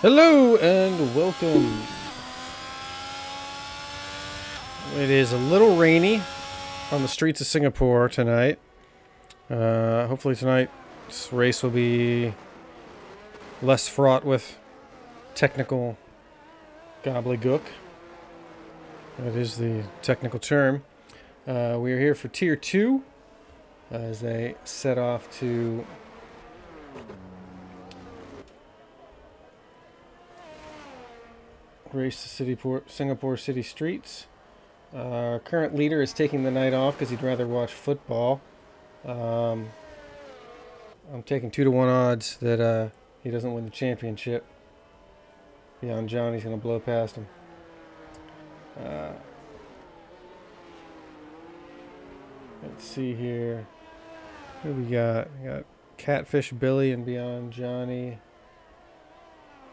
Hello and welcome. It is a little rainy on the streets of Singapore tonight. Hopefully tonight's race will be less fraught with technical gobbledygook. That is the technical term. We are here for Tier 2 as they set off to race the Singapore city streets. Our current leader is taking the night off because he'd rather watch football. I'm taking 2-to-1 odds that he doesn't win the championship. Beyond Johnny's going to blow past him. Let's see here. Who do we got? We got Catfish Billy and Beyond Johnny.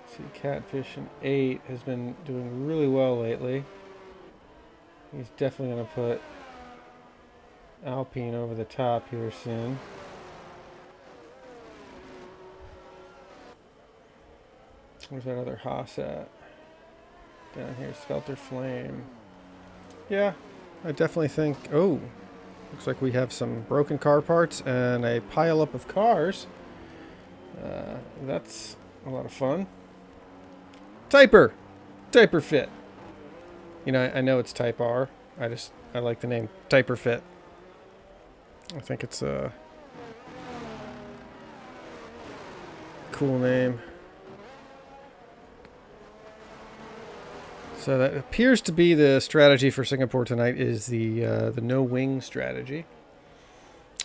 Let's see, Catfish in 8 has been doing really well lately. He's definitely going to put Alpine over the top here soon. Where's that other Haas at? Down here, Spelter Flame. Yeah, I definitely think... Oh, looks like we have some broken car parts and a pile-up of cars. That's a lot of fun. Typer Fit. You know, I know it's Type R. I like the name Typer Fit. I think it's a cool name. So that appears to be the strategy for Singapore tonight, is the no wing strategy.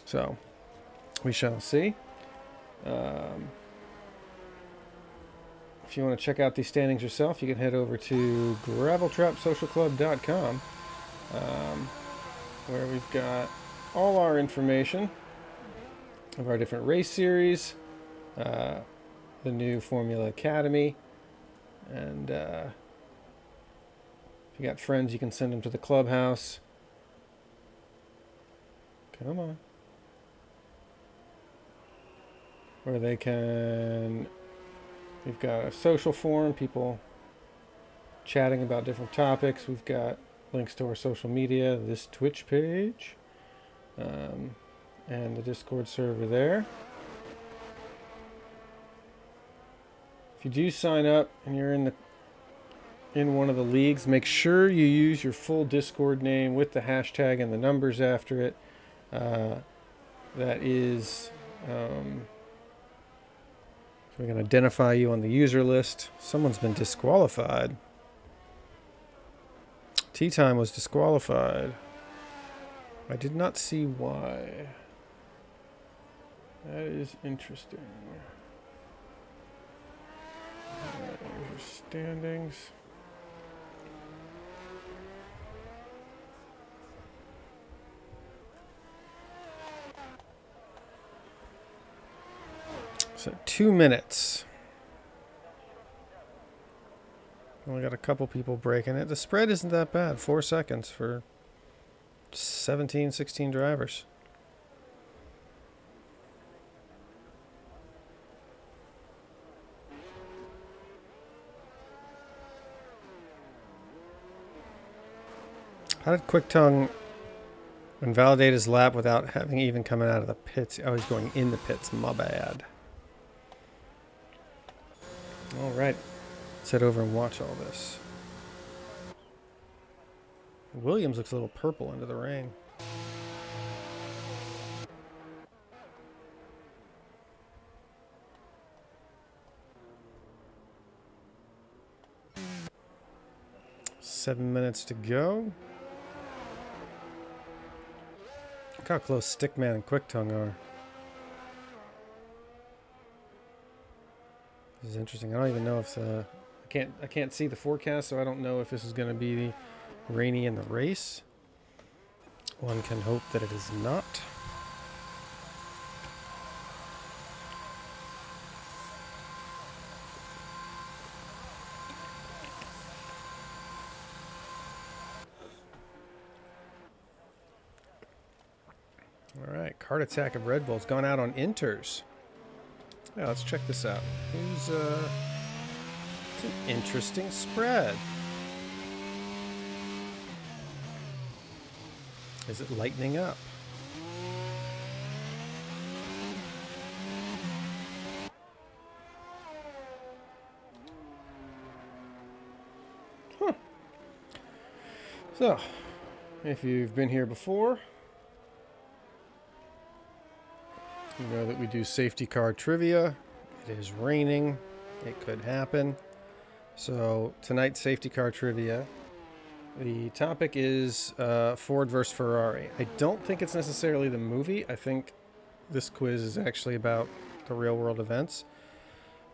So we shall see. If you want to check out these standings yourself, you can head over to graveltrapsocialclub.com, where we've got all our information of our different race series, the new Formula Academy, and if you got friends, you can send them to the clubhouse. Come on. Where they can... We've got a social forum, people chatting about different topics. We've got links to our social media, this Twitch page, and the Discord server there. If you do sign up and you're in one of the leagues, make sure you use your full Discord name with the hashtag and the numbers after it. That is... we can identify you on the user list. Someone's been disqualified. Tea Time was disqualified. I did not see why. That is interesting. Alright, here's your standings. So 2 minutes. Only got a couple people breaking it. The spread isn't that bad. 4 seconds for 17, 16 drivers. How did Quick Tongue invalidate his lap without having even coming out of the pits? Oh, he's going in the pits. My bad. All right, let's head over and watch all this. Williams looks a little purple under the rain. Seven minutes to go. Look how close Stickman and Quick Tongue are. This is interesting. I don't even know if I can't see the forecast, so I don't know if this is going to be rainy in the race. One can hope that it is not. All right, card attack of Red Bull's gone out on Inters. Yeah, let's check this out. Interesting spread. Is it lightening up? Huh. So, if you've been here before, you know that we do safety car trivia. It is raining. It could happen. So, tonight's safety car trivia, the topic is Ford versus Ferrari. I don't think it's necessarily the movie. I think this quiz is actually about the real world events.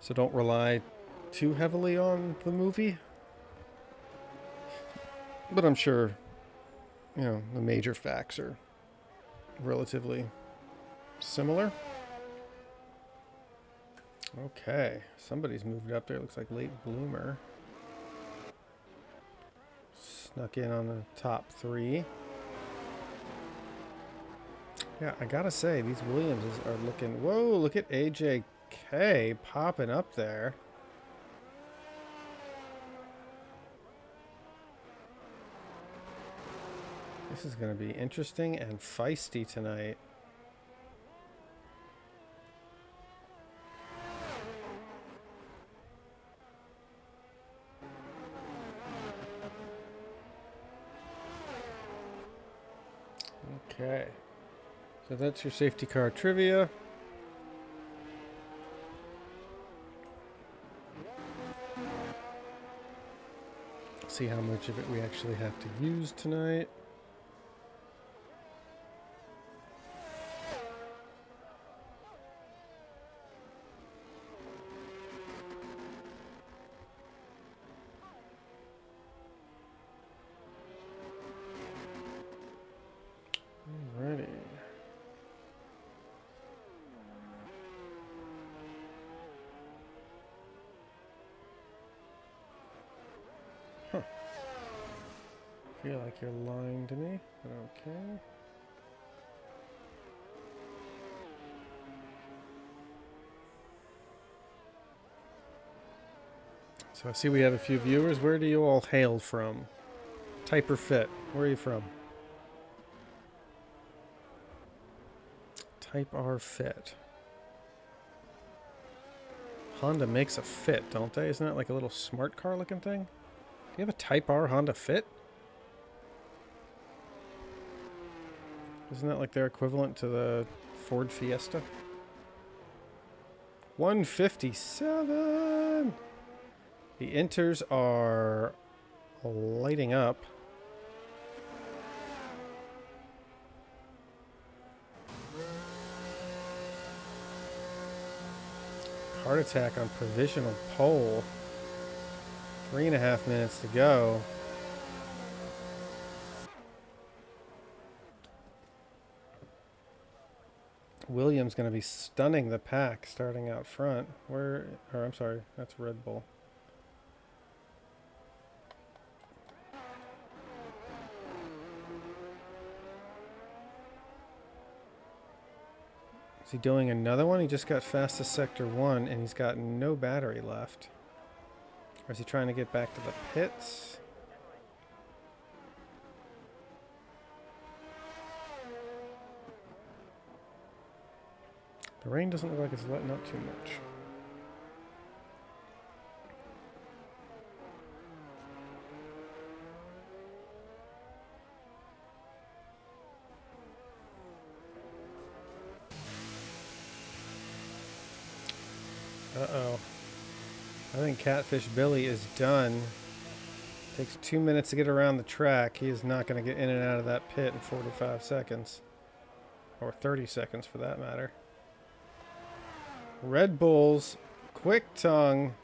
So don't rely too heavily on the movie. But I'm sure, you know, the major facts are relatively similar. Okay, somebody's moved up there. Looks like late bloomer. Snuck in on the top 3. Yeah, I gotta say, these Williamses are looking... Whoa, look at AJK popping up there. This is going to be interesting and feisty tonight. Okay. So that's your safety car trivia. See how much of it we actually have to use tonight. Alrighty. Huh. Feel like you're lying to me, but okay. So I see we have a few viewers. Where do you all hail from? Type or fit? Where are you from? Type R Fit. Honda makes a Fit, don't they? Isn't that like a little smart car looking thing? Do you have a Type R Honda Fit? Isn't that like their equivalent to the Ford Fiesta? 157! The inters are lighting up. Heart attack on provisional pole. 3.5 minutes to go. Williams going to be stunning the pack starting out front. I'm sorry, that's Red Bull. Is he doing another one? He just got fastest sector 1 and he's got no battery left. Or is he trying to get back to the pits? The rain doesn't look like it's letting up too much. Uh-oh. I think Catfish Billy is done. Takes 2 minutes to get around the track. He is not going to get in and out of that pit in 45 seconds. Or 30 seconds for that matter. Red Bull's quick tongue.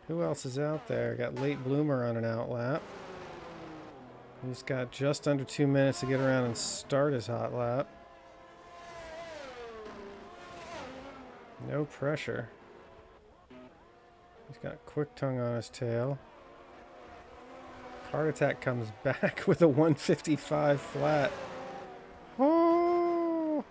Who else is out there? Got late bloomer on an outlap. He's got just under 2 minutes to get around and start his hot lap. No pressure. He's got quick tongue on his tail. Heart attack comes back with a 155 flat. Oh!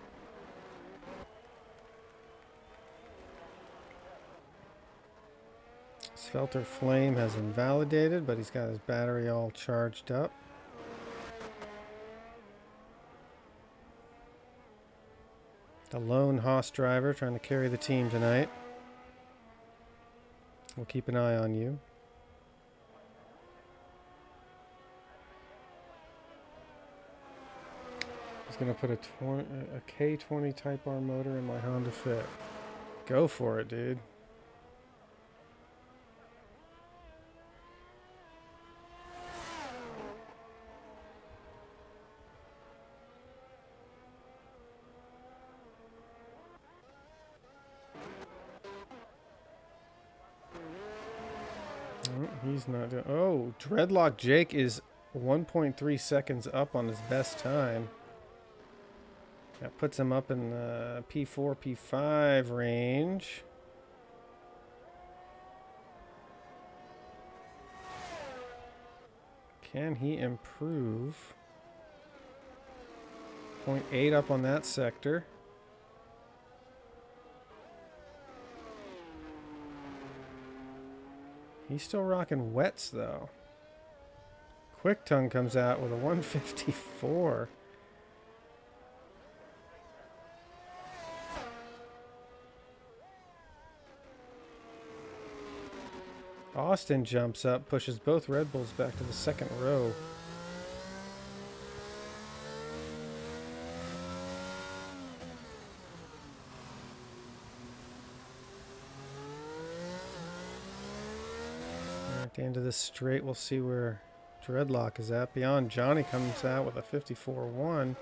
Felter Flame has invalidated, but he's got his battery all charged up. The lone Haas driver trying to carry the team tonight. We'll keep an eye on you. He's going to put a K20 Type R motor in my Honda Fit. Go for it, dude. He's not doing... Oh, Dreadlock Jake is 1.3 seconds up on his best time. That puts him up in the P4, P5 range. Can he improve? 0.8 up on that sector. He's still rocking wets, though. Quick Tongue comes out with a 154. Austin jumps up, pushes both Red Bulls back to the second row. At the end of this straight, we'll see where Dreadlock is at. Beyond, Johnny comes out with a 54.1.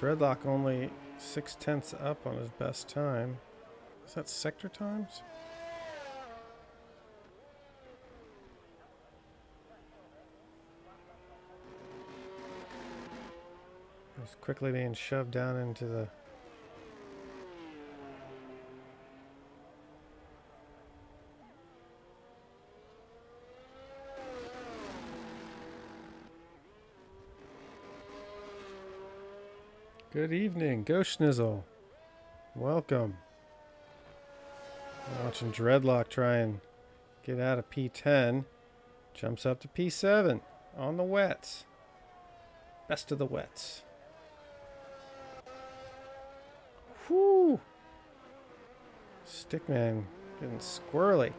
Dreadlock only 0.6 up on his best time. Is that sector times? He's quickly being shoved down into the... Good evening, Go Schnizzle. Welcome. Watching Dreadlock try and get out of P10. Jumps up to P7 on the wets. Best of the wets. Whew. Stickman getting squirrely.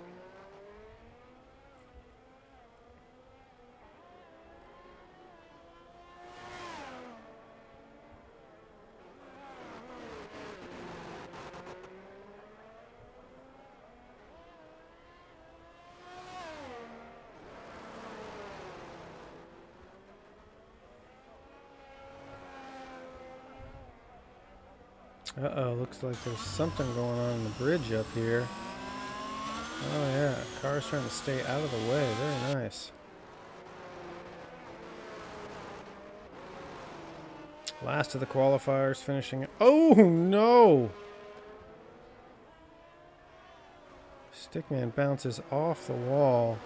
Uh-oh, looks like there's something going on in the bridge up here. Oh yeah, car's trying to stay out of the way. Very nice. Last of the qualifiers finishing. Oh no! Stickman bounces off the wall.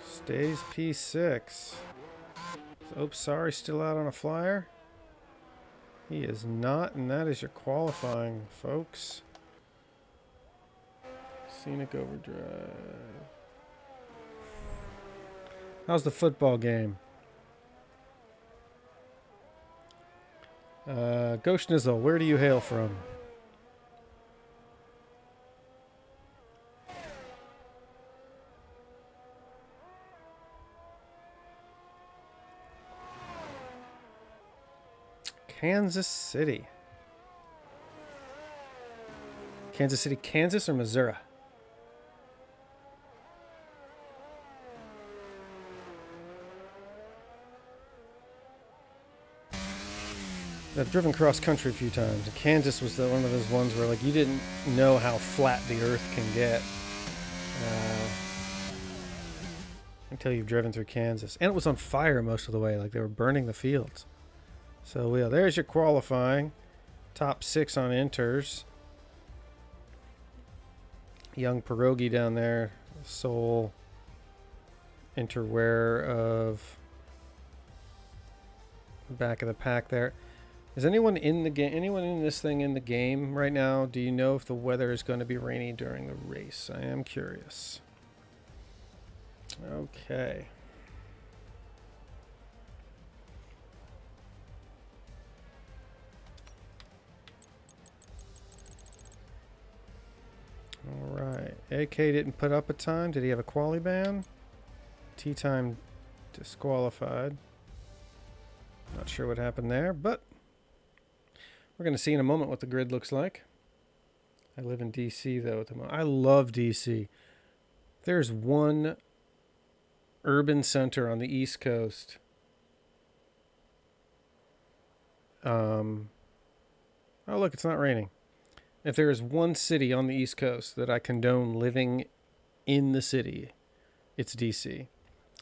Stays P6. Is Oops, sorry, still out on a flyer? He is not, and that is your qualifying, folks. Scenic Overdrive. How's the football game? Go Schnizzle, where do you hail from? Kansas City. Kansas City, Kansas or Missouri? I've driven cross country a few times. And Kansas was one of those ones where like you didn't know how flat the earth can get until you've driven through Kansas. And it was on fire most of the way, like they were burning the fields. So yeah, there's your qualifying. Top 6 on inters. Young Pierogi down there, sole interwear of the back of the pack there. Is anyone in the game? Anyone in this thing in the game right now? Do you know if the weather is going to be rainy during the race? I am curious. Okay. All right. AK didn't put up a time. Did he have a quali ban? Tea time disqualified. Not sure what happened there, but we're going to see in a moment what the grid looks like. I live in DC though at the moment. I love DC. There's one urban center on the East Coast. Oh look, it's not raining. If there is one city on the East Coast that I condone living in the city, it's DC.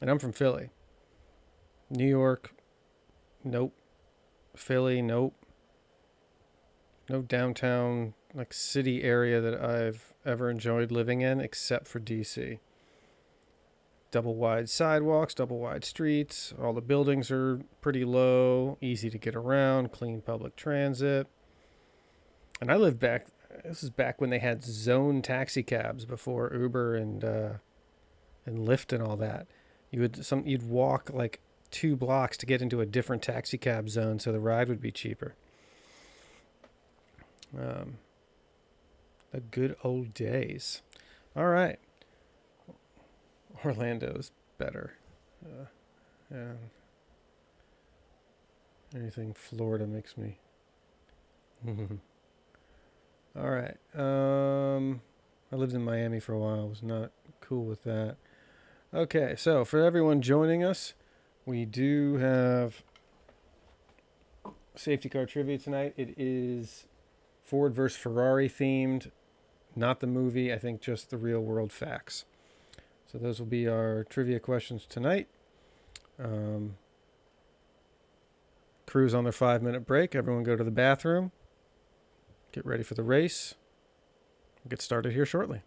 And I'm from Philly. New York, nope. Philly, nope. No downtown, like, city area that I've ever enjoyed living in except for DC. Double wide sidewalks, double wide streets. All the buildings are pretty low, easy to get around, clean public transit. And I lived back, this is back when they had zone taxi cabs before Uber and Lyft and all that. You'd walk like 2 blocks to get into a different taxi cab zone so the ride would be cheaper. The good old days. All right. Orlando's better. Yeah. Anything Florida makes me. All right. I lived in Miami for a while. I was not cool with that. Okay, so for everyone joining us, we do have safety car trivia tonight. It is Ford versus Ferrari themed, not the movie. I think just the real world facts. So those will be our trivia questions tonight. Crew's on their 5-minute break. Everyone go to the bathroom. Get ready for the race. We'll get started here shortly.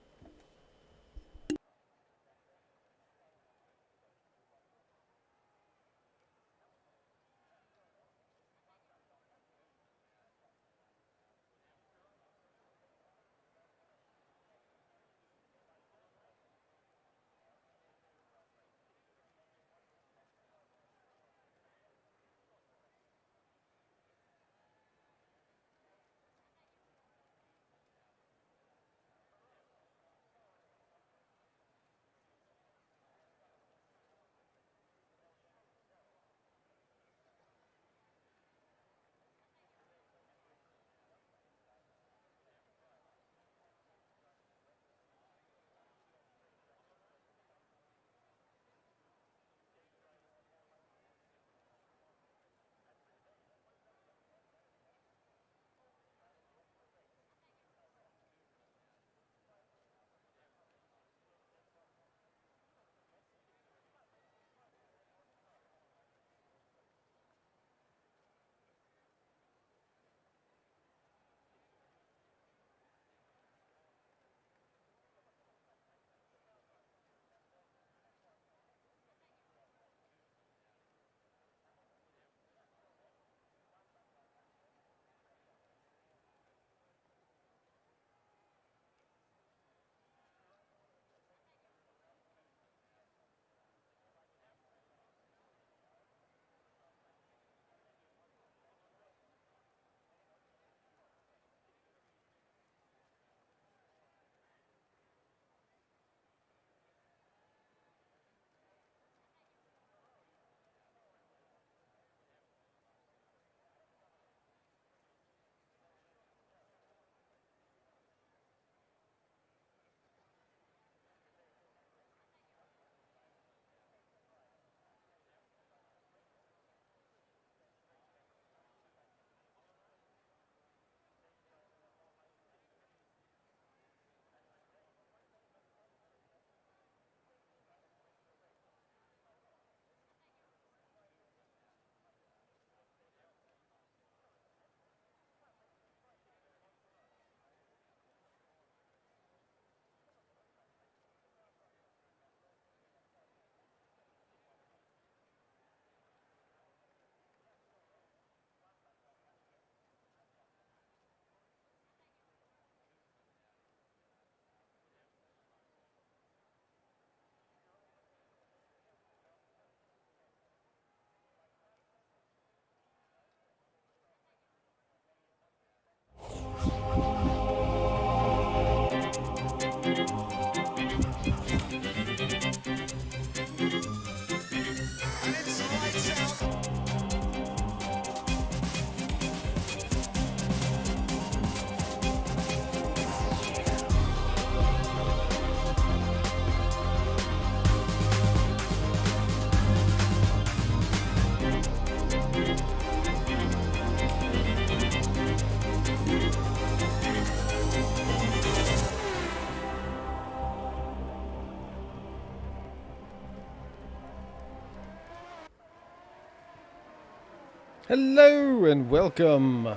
Hello and welcome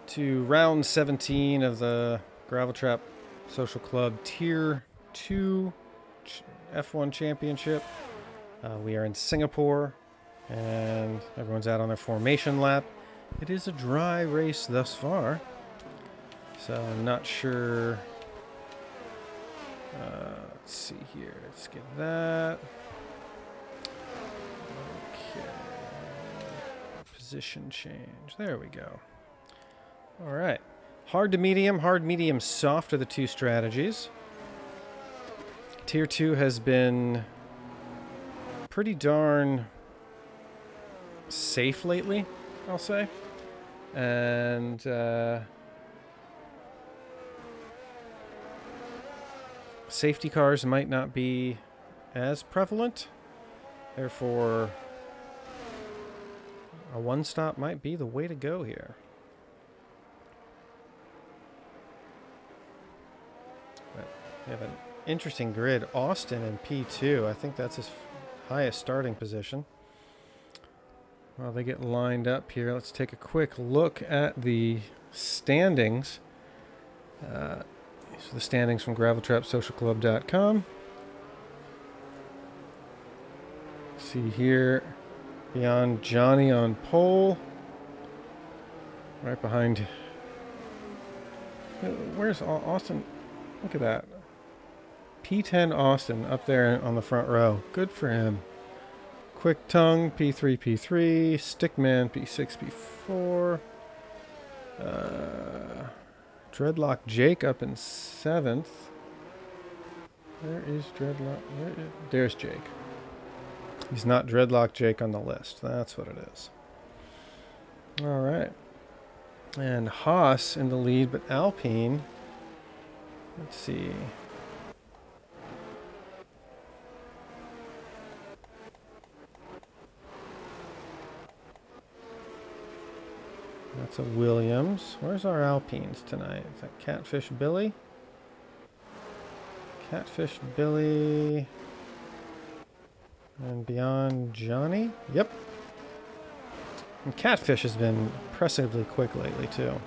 to round 17 of the Gravel Trap Social Club Tier 2 F1 Championship. We are in Singapore and everyone's out on their formation lap. It is a dry race thus far, so I'm not sure. Let's see here. Let's get that. Okay. Position change. There we go. All right. Hard to medium, soft are the two strategies. Tier 2 has been pretty darn safe lately, I'll say. And safety cars might not be as prevalent. Therefore, a one-stop might be the way to go here. But we have an interesting grid. Austin in P2. I think that's his highest starting position. While they get lined up here, let's take a quick look at the standings. These are the standings from graveltrapsocialclub.com. See here, beyond Johnny on pole. Right behind. Where's Austin? Look at that. P10 Austin up there on the front row. Good for him. Quick Tongue, P3, P3. Stickman, P6, P4. Dreadlock Jake up in 7th. Where is Dreadlock? There's Jake. He's not Dreadlock Jake on the list. That's what it is. All right. And Haas in the lead, but Alpine. Let's see. That's a Williams. Where's our Alpines tonight? Is that Catfish Billy? Catfish Billy. And beyond Johnny? Yep. And Catfish has been impressively quick lately, too.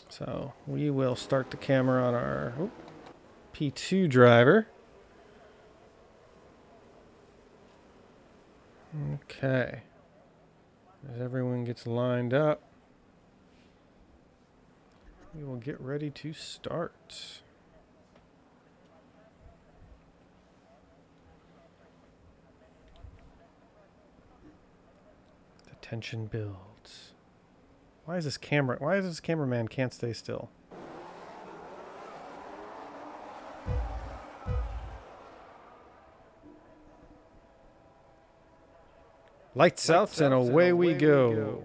So we will start the camera on our P2 driver. Okay. As everyone gets lined up, we will get ready to start. The tension builds. Why is this cameraman can't stay still? Lights out and away we go.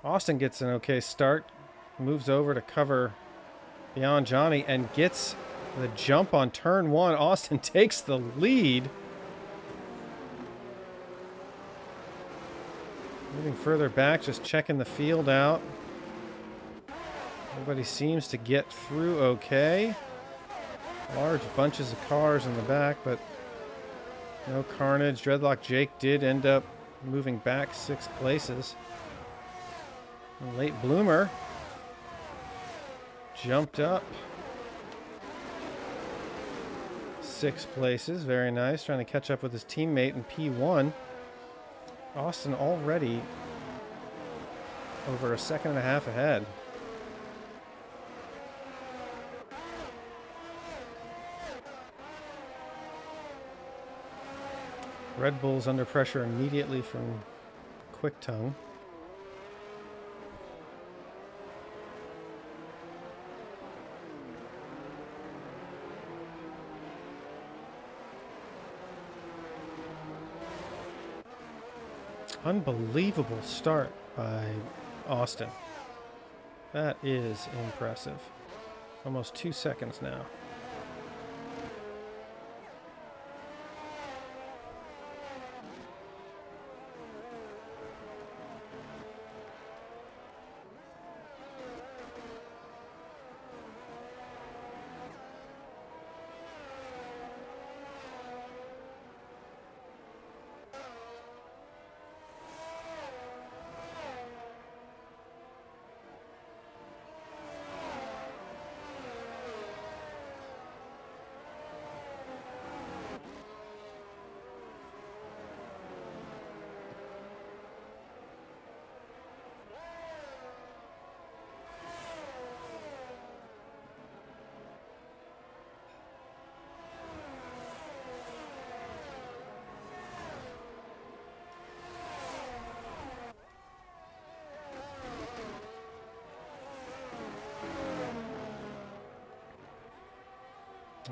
Austin gets an okay start. Moves over to cover beyond Johnny and gets the jump on turn 1. Austin takes the lead. Moving further back, just checking the field out. Everybody seems to get through okay. Large bunches of cars in the back, but no carnage. Dreadlock Jake did end up moving back 6 places. A late bloomer jumped up 6 places. Very nice. Trying to catch up with his teammate in P1. Austin already over a second and a half ahead. Red Bull's under pressure immediately from Quick Tongue. Unbelievable start by Austin. That is impressive. Almost 2 seconds now.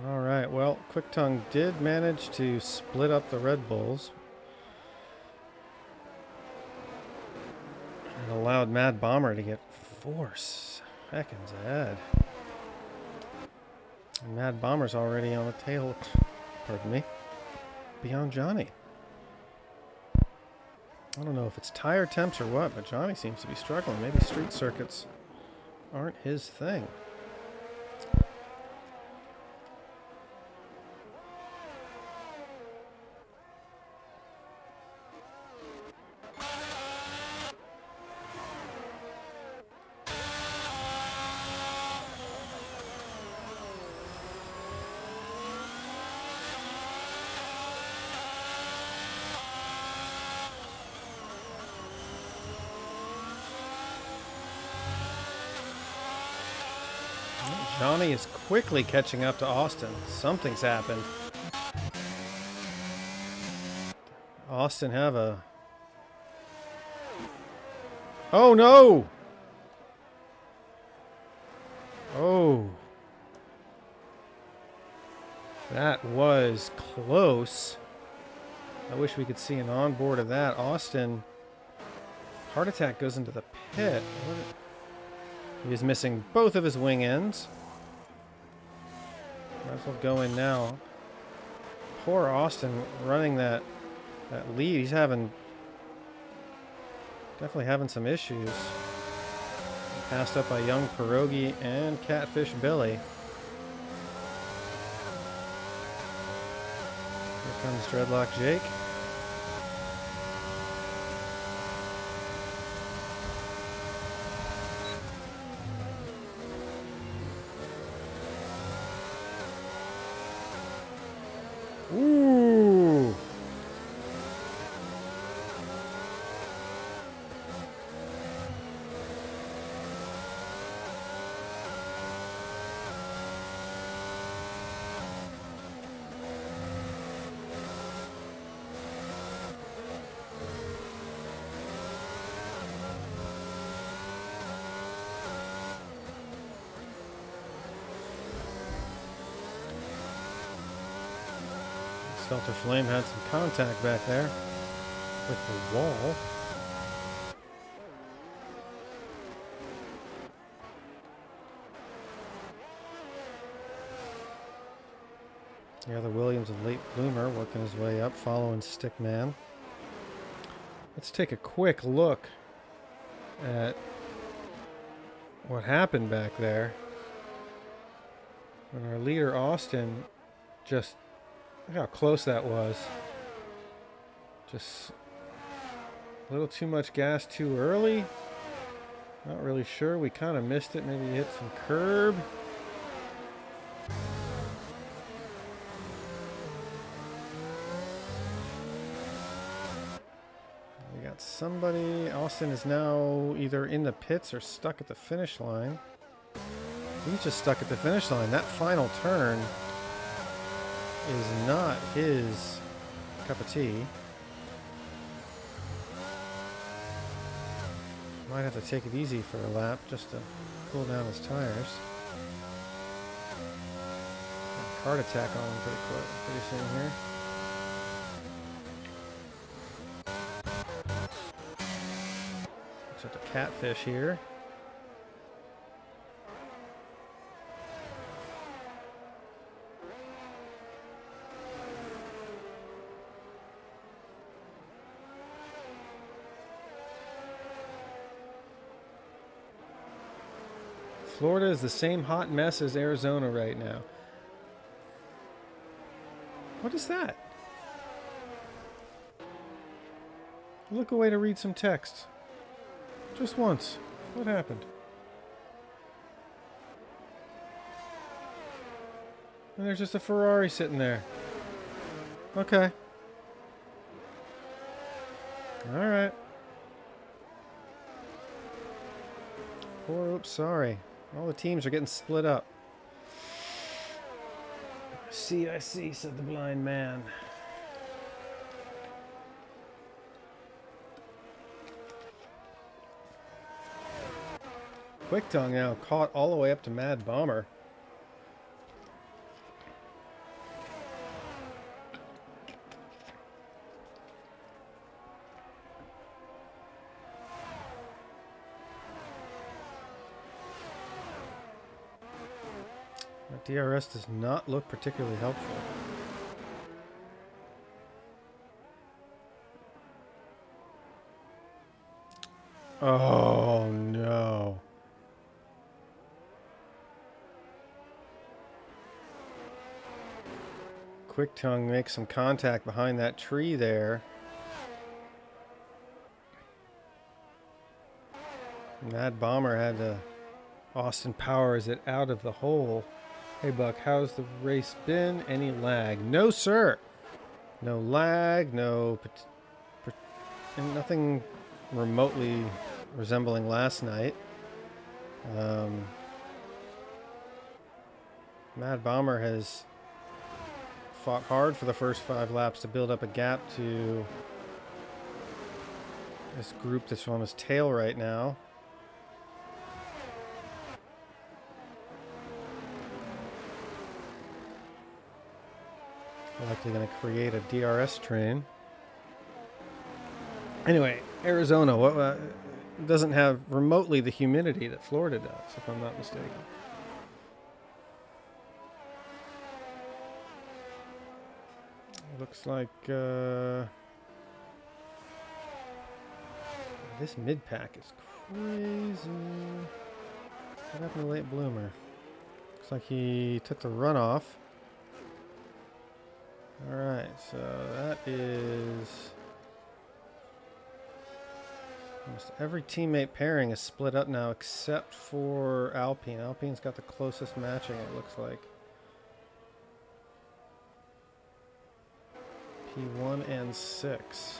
All right, well, Quick Tongue did manage to split up the Red Bulls and allowed Mad Bomber to get 4 seconds ahead. And Mad Bomber's already on the tail, pardon me, beyond Johnny. I don't know if it's tire temps or what, but Johnny seems to be struggling. Maybe street circuits aren't his thing. Johnny is quickly catching up to Austin. Something's happened. Austin have a... Oh no! Oh. That was close. I wish we could see an onboard of that. Austin, heart attack goes into the pit. He is missing both of his wing ends. Might as well go in now. Poor Austin running that lead. He's definitely having some issues. Passed up by Young Pierogi and Catfish Billy. Here comes Dreadlock Jake. Ooh! Shelter Flame had some contact back there with the wall. The other Williams, a late bloomer, working his way up, following Stickman. Let's take a quick look at what happened back there when our leader Austin just... Look how close that was. Just a little too much gas too early. Not really sure. We kind of missed it. Maybe hit some curb. We got somebody. Austin is now either in the pits or stuck at the finish line. He's just stuck at the finish line. That final turn is not his cup of tea. Might have to take it easy for a lap just to cool down his tires. Heart attack on him pretty soon here. Looks at the Catfish here. Florida is the same hot mess as Arizona right now. What is that? Look away to read some text. Just once. What happened? And there's just a Ferrari sitting there. Okay. Alright. Oops, sorry. All the teams are getting split up. I see, said the blind man. Quick Tongue now caught all the way up to Mad Bomber. DRS does not look particularly helpful. Oh no. Quick Tongue makes some contact behind that tree there. Mad Bomber had to Austin Powers it out of the hole. Hey Buck, how's the race been? Any lag? No sir. No lag, nothing remotely resembling last night. Mad Bomber has fought hard for the first 5 laps to build up a gap to this group that's on his tail right now. Likely going to create a DRS train. Anyway, Arizona doesn't have remotely the humidity that Florida does, if I'm not mistaken. Looks like this mid-pack is crazy. What happened to Late Bloomer? Looks like he took the runoff. Alright, so that is... almost every teammate pairing is split up now except for Alpine. Alpine's got the closest matching, it looks like. P1 and 6.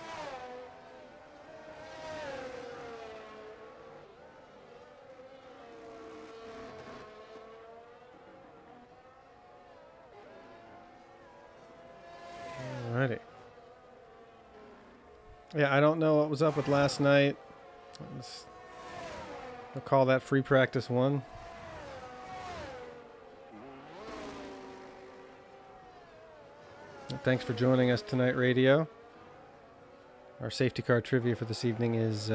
Alrighty. Yeah, I don't know what was up with last night. We'll call that free practice 1. Thanks for joining us tonight, Radio. Our safety car trivia for this evening is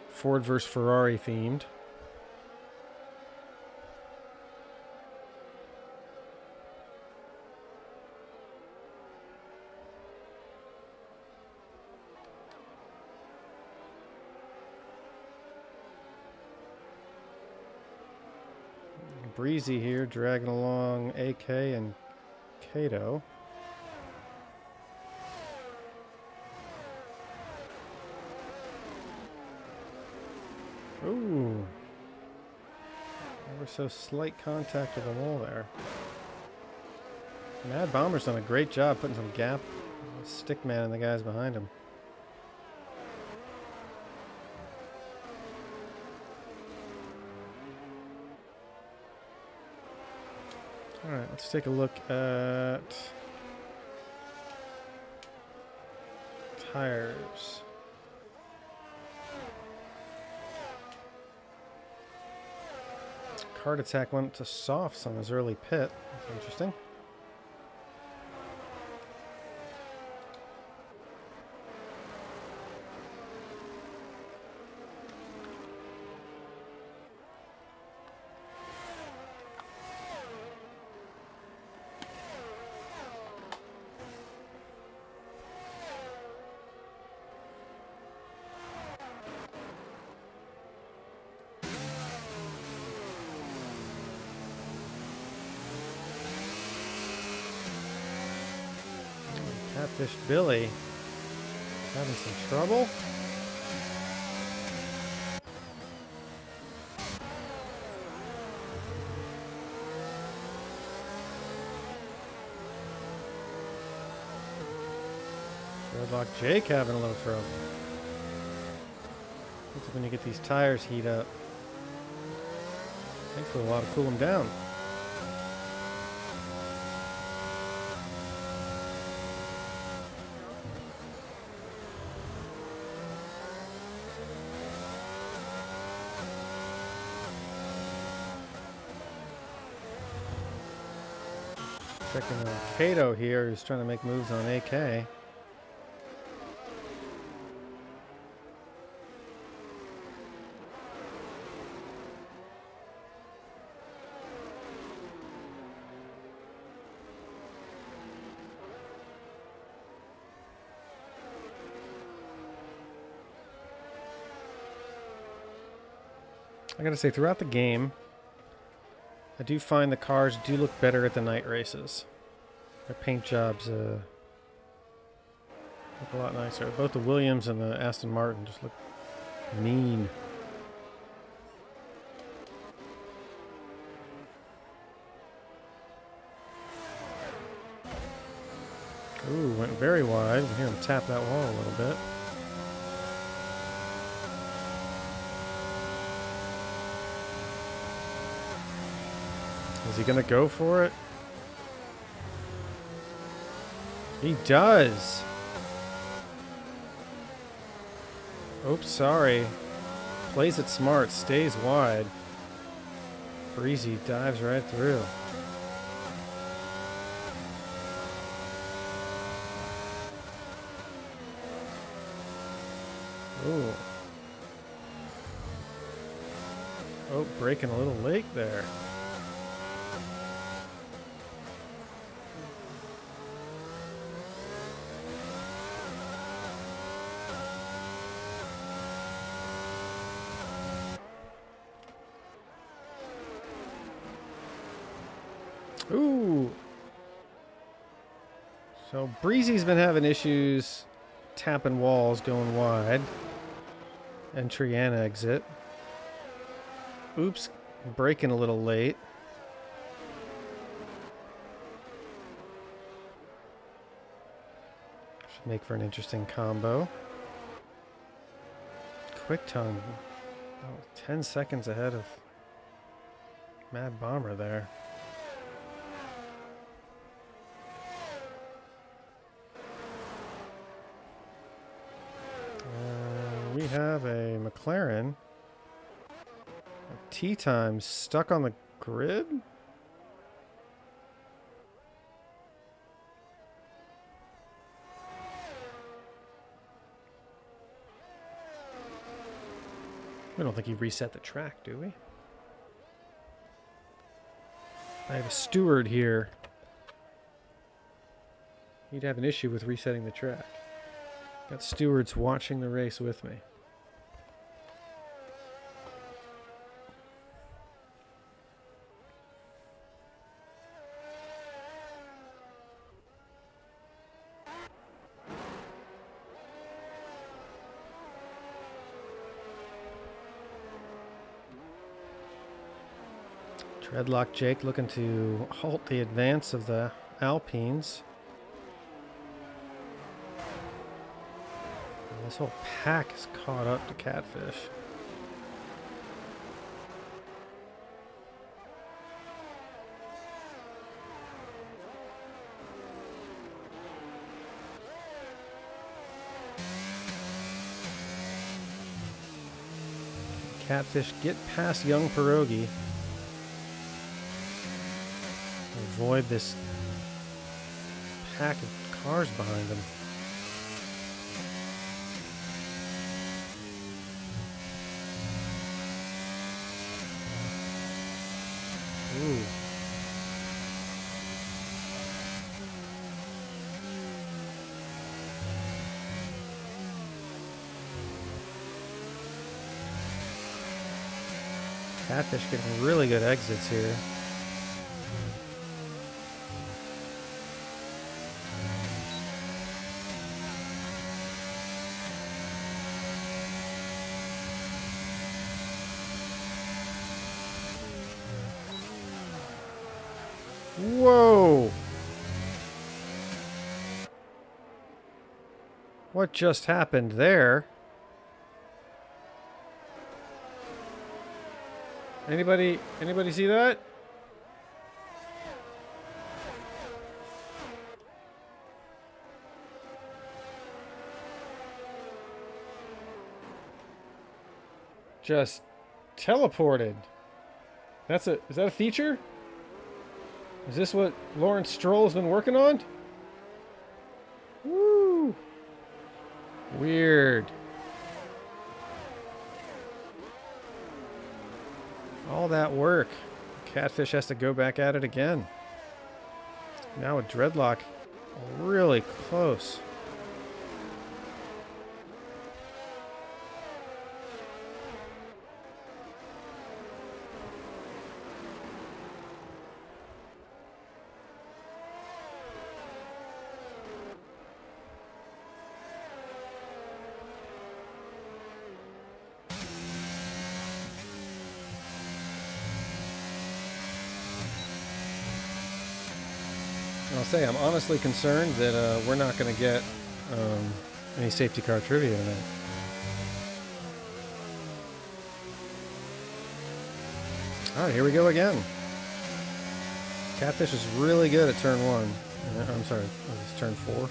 Ford versus Ferrari themed. Breezy here, dragging along AK and Kato. Ooh. Ever so slight contact with the wall there. Mad Bomber's done a great job putting some gap, stickman in the guys behind him. Alright, let's take a look at tires. Card Attack went to softs on his early pit. That's interesting. Catfish Billy having some trouble. Roadblock Jake having a little trouble. Looks like when you get these tires heat up, it takes a little while to cool them down. Checking on Kato here, who's trying to make moves on AK. I gotta say, throughout the game, I do find the cars do look better at the night races. Their paint jobs look a lot nicer. Both the Williams and the Aston Martin just look mean. Ooh, went very wide. We hear him tap that wall a little bit. Is he gonna go for it? He does. Oops, sorry. Plays it smart, stays wide. Breezy dives right through. Ooh. Oh, breaking a little late there. Ooh. So Breezy's been having issues tapping walls going wide. Entry and exit. Oops, braking a little late. Should make for an interesting combo. Quick tongue. Oh, 10 seconds ahead of Mad Bomber there. We have a McLaren. Tea time stuck on the grid? We don't think he reset the track, do we? I have a steward here. He'd have an issue with resetting the track. Got stewards watching the race with me. Dreadlock Jake looking to halt the advance of the Alpines. And this whole pack is caught up to Catfish. Catfish get past Young Pierogi. Avoid this pack of cars behind him. Ooh. Catfish getting really good exits here. Whoa! What just happened there? Anybody see that? Just teleported. Is that a feature? Is this what Lawrence Stroll's been working on? Woo! Weird. All that work. Catfish has to go back at it again. Now with Dreadlock really close. I'll say I'm honestly concerned that we're not going to get any safety car trivia tonight. All right, here we go again. Catfish is really good at turn 1. I'm sorry, it's turn 4.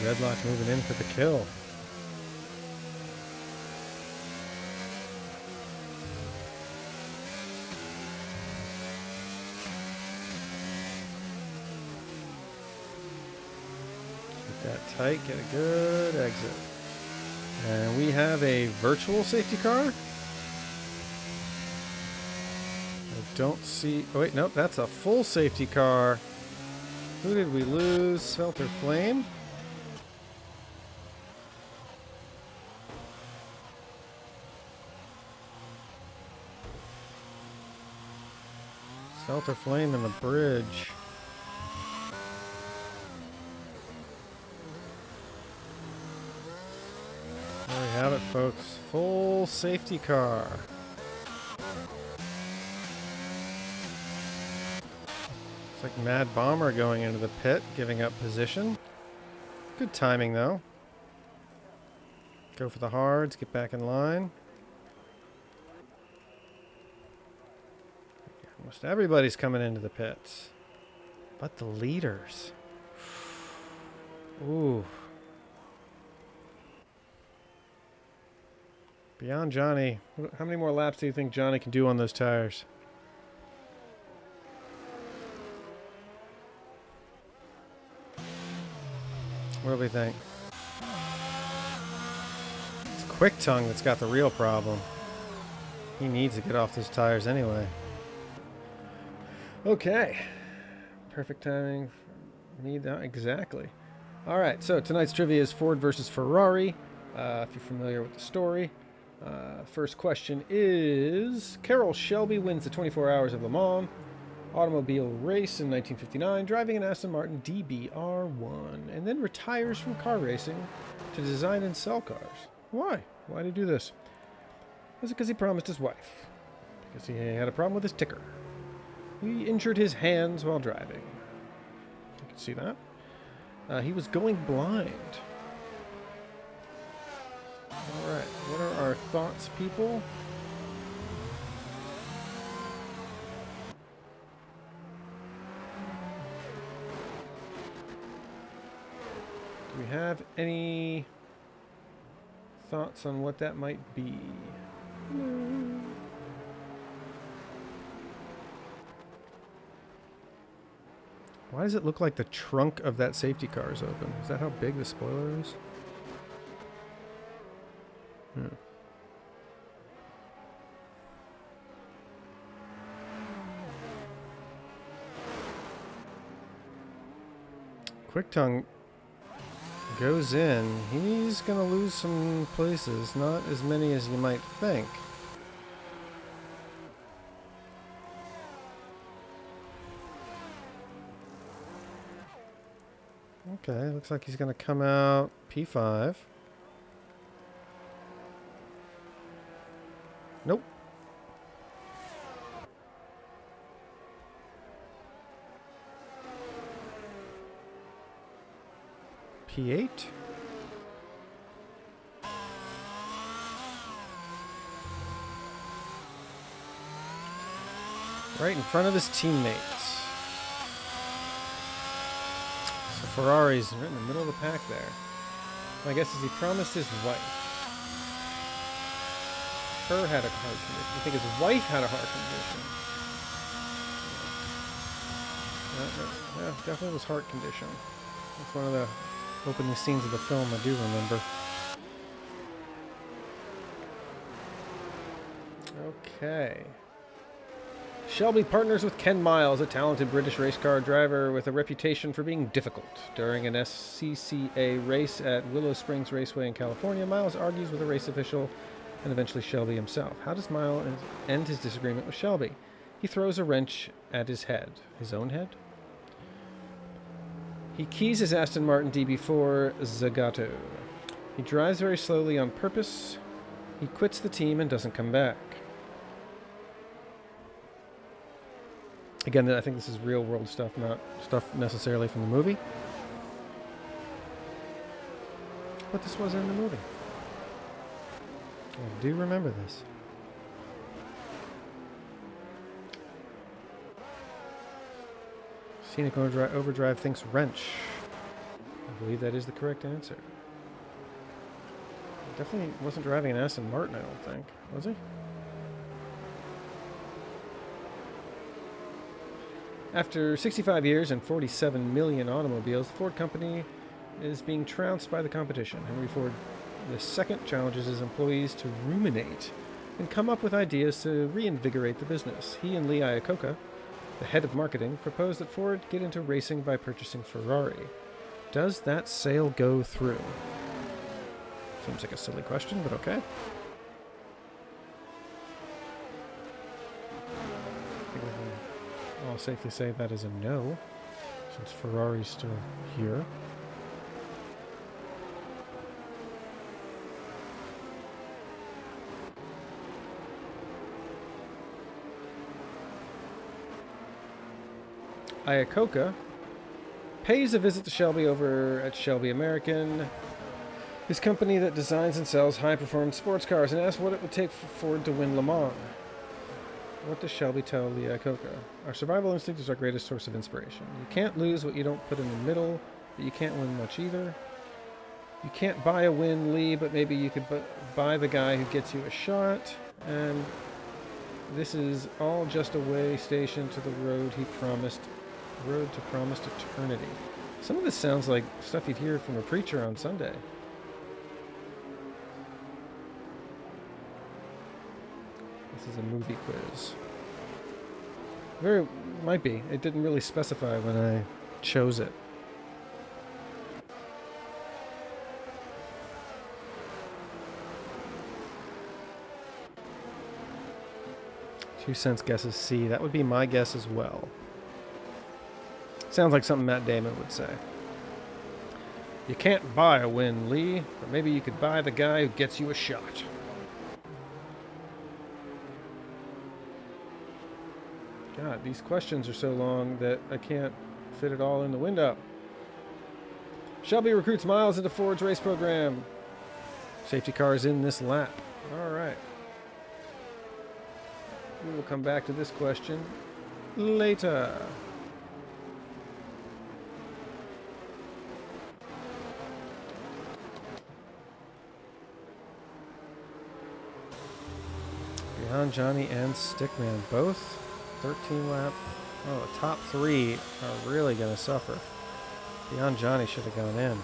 Dreadlock moving in for the kill. Keep that tight, get a good exit. And we have a virtual safety car. I don't see... Oh wait, nope, that's a full safety car. Who did we lose? Svelter Flame? Svelter Flame in the bridge. There we have it, folks. Full safety car. It's like Mad Bomber going into the pit, giving up position. Good timing, though. Go for the hards, get back in line. Almost everybody's coming into the pits. But the leaders. Ooh. Beyond Johnny. How many more laps do you think Johnny can do on those tires? What do we think? It's Quick Tongue that's got the real problem. He needs to get off those tires anyway. Okay. Perfect timing for me. Exactly. All right, so tonight's trivia is Ford versus Ferrari. If you're familiar with the story. First question is, Carroll Shelby wins the 24 Hours of Le Mans automobile race in 1959, driving an Aston Martin DBR1, and then retires from car racing to design and sell cars. Why? Why did he do this? Was it because he promised his wife? Because he had a problem with his ticker? He injured his hands while driving. You can see that. He was going blind. Alright, what are our thoughts, people? Do we have any thoughts on what that might be? Why does it look like the trunk of that safety car is open? Is that how big the spoiler is? Quick Tongue goes in. He's going to lose some places. Not as many as you might think. Okay, looks like he's going to come out P5. Nope. P8. Right in front of his teammates. So Ferrari's right in the middle of the pack there. My guess is he promised his wife. Her had a heart condition. I think his wife had a heart condition. Yeah, definitely was heart condition. That's one of the opening scenes of the film I do remember. Okay. Shelby partners with Ken Miles, a talented British race car driver with a reputation for being difficult. During an SCCA race at Willow Springs Raceway in California, Miles argues with a race official and eventually Shelby himself. How does Miles end his disagreement with Shelby? He throws a wrench at his head. His own head? He keys his Aston Martin DB4 Zagato. He drives very slowly on purpose. He quits the team and doesn't come back. Again, I think this is real world stuff, not stuff necessarily from the movie. But this was in the movie. I do remember this. Scenic Overdrive thinks wrench. I believe that is the correct answer. Definitely wasn't driving an Aston Martin, I don't think. Was he? After 65 years and 47 million automobiles, the Ford company is being trounced by the competition. Henry Ford II challenges his employees to ruminate and come up with ideas to reinvigorate the business. He and Lee Iacocca, the head of marketing, proposed that Ford get into racing by purchasing Ferrari. Does that sale go through? Seems like a silly question, but okay. I'll safely say that is a no, since Ferrari's still here. Iacocca pays a visit to Shelby over at Shelby American, his company that designs and sells high-performance sports cars, and asks what it would take for Ford to win Le Mans. What does Shelby tell Lee Iacocca? Our survival instinct is our greatest source of inspiration. You can't lose what you don't put in the middle, but you can't win much either. You can't buy a win, Lee, but maybe you could buy the guy who gets you a shot. And this is all just a way station to the road he promised. Road to promised eternity. Some of this sounds like stuff you'd hear from a preacher on Sunday. This is a movie quiz. Very might be. It didn't really specify when I chose it. $0.02 guess is C. That would be my guess as well. Sounds like something Matt Damon would say. You can't buy a win, Lee, but maybe you could buy the guy who gets you a shot. God, these questions are so long that I can't fit it all in the window. Shelby recruits Miles into Ford's race program. Safety car is in this lap. All right. We will come back to this question later. Beyond Johnny and Stickman, both 13 lap. Oh, the top three are really going to suffer. Beyond Johnny should have gone in.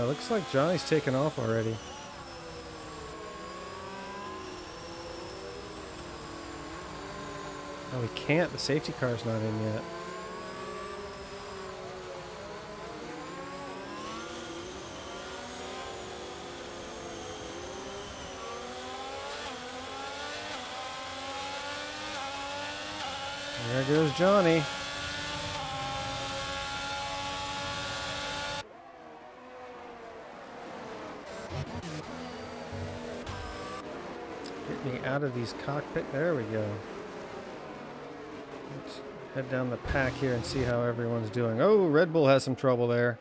Looks like Johnny's taken off already. Oh, he can't. The safety car's not in yet. There goes Johnny. Get me out of these cockpit. There we go. Let's head down the pack here and see how everyone's doing. Oh, Red Bull has some trouble there.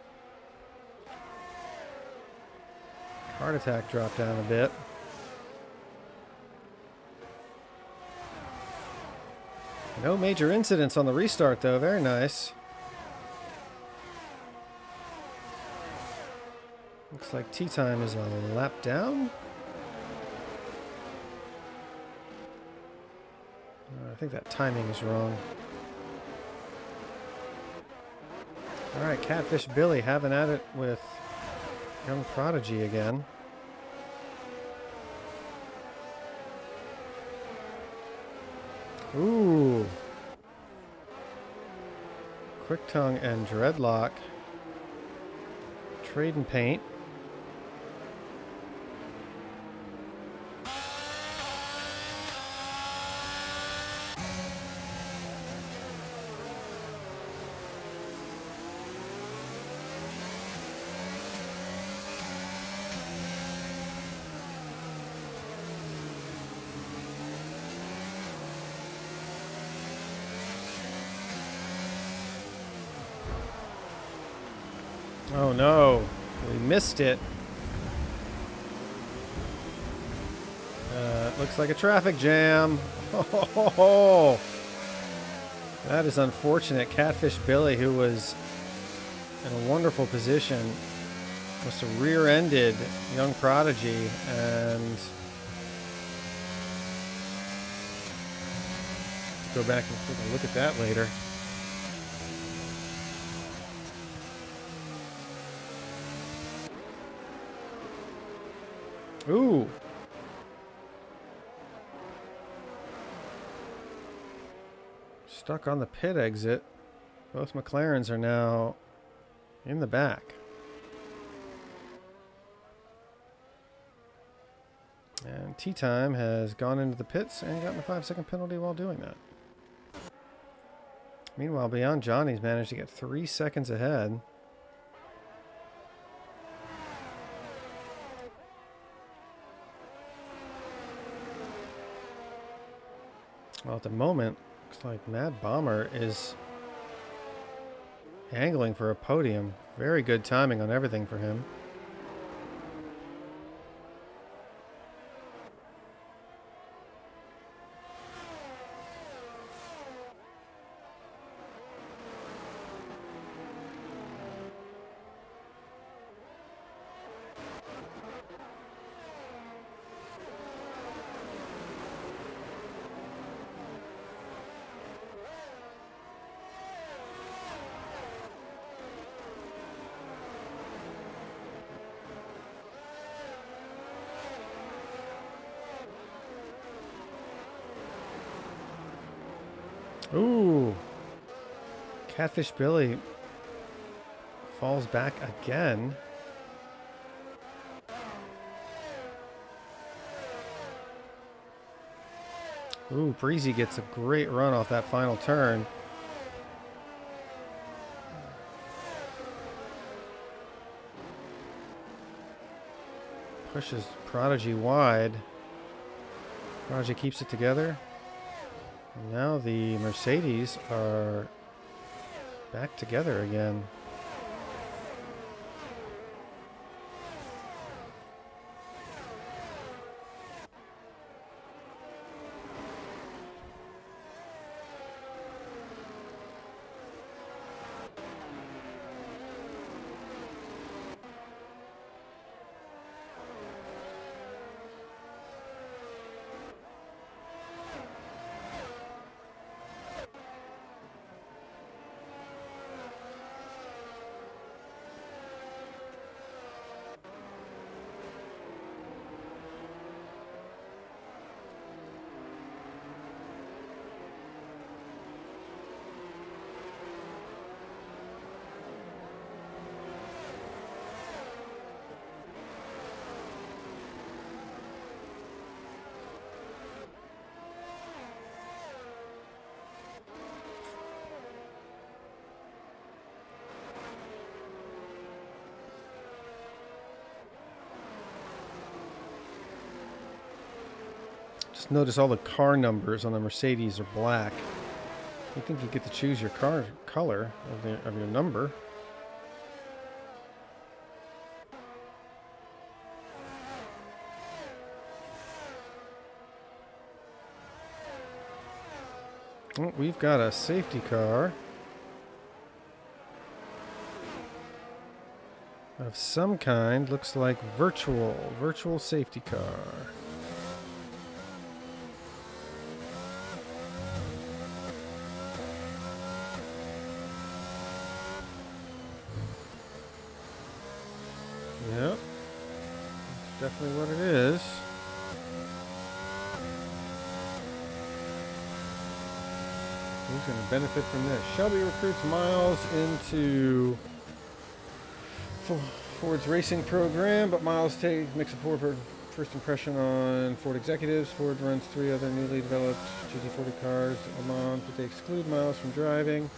Heart attack dropped down a bit. No major incidents on the restart, though. Very nice. Looks like tea time is a lap down. I think that timing is wrong. All right, Catfish Billy having at it with Young Prodigy again. Ooh. Quick Tongue and Dreadlock. Trade and paint. Oh no, we missed it. Looks like a traffic jam. Oh, that is unfortunate. Catfish Billy, who was in a wonderful position, must have rear-ended Young Prodigy, and go back and take a look at that later. Ooh. Stuck on the pit exit. Both McLarens are now in the back. And Tea Time has gone into the pits and gotten a 5-second penalty while doing that. Meanwhile, Beyond Johnny's managed to get 3 seconds ahead. Well, at the moment, looks like Mad Bomber is angling for a podium. Very good timing on everything for him. Ooh. Catfish Billy falls back again. Ooh, Breezy gets a great run off that final turn. Pushes Prodigy wide. Prodigy keeps it together. Now the Mercedes are back together again. Just notice all the car numbers on the Mercedes are black. You think you get to choose your car color of your number. Oh, we've got a safety car of some kind. Looks like virtual safety car. Yep. definitely what it is. Who's going to benefit from this? Shelby recruits Miles into Ford's racing program, but Miles makes a poor first impression on Ford executives. Ford runs 3 other newly developed GT40 cars at Le Mans, but they exclude Miles from driving.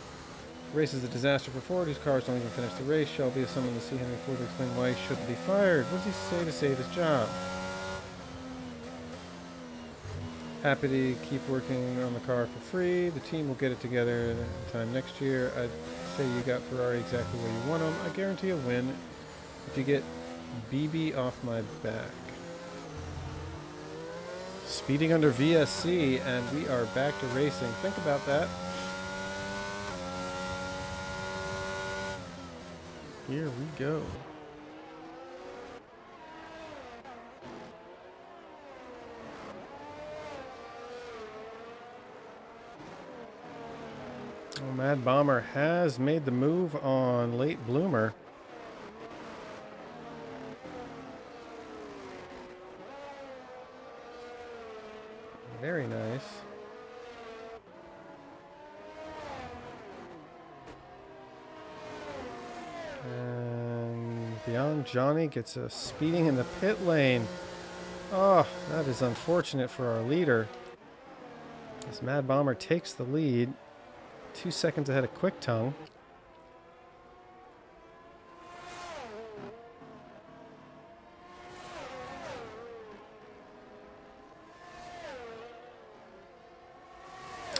The race is a disaster for Ford, whose cars don't even finish the race. Shelby is summoned to see Henry Ford to explain why he shouldn't be fired. What does he say to save his job? Happy to keep working on the car for free. The team will get it together in time next year. I'd say you got Ferrari exactly where you want them. I guarantee a win if you get BB off my back. Speeding under VSC, and we are back to racing. Think about that. Here we go. Oh, Mad Bomber has made the move on Late Bloomer. Very nice. And Beyond Johnny gets a speeding in the pit lane. Oh, that is unfortunate for our leader. As Mad Bomber takes the lead, 2 seconds ahead of Quick Tongue.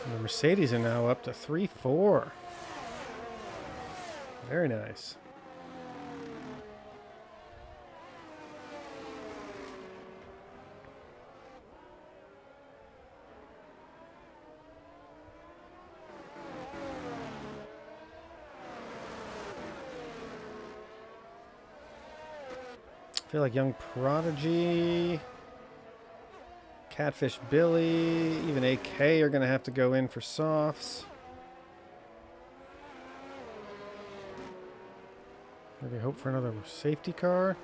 And the Mercedes are now up to 3-4. Very nice. I feel like Young Prodigy, Catfish Billy, even AK are going to have to go in for softs. Maybe hope for another safety car.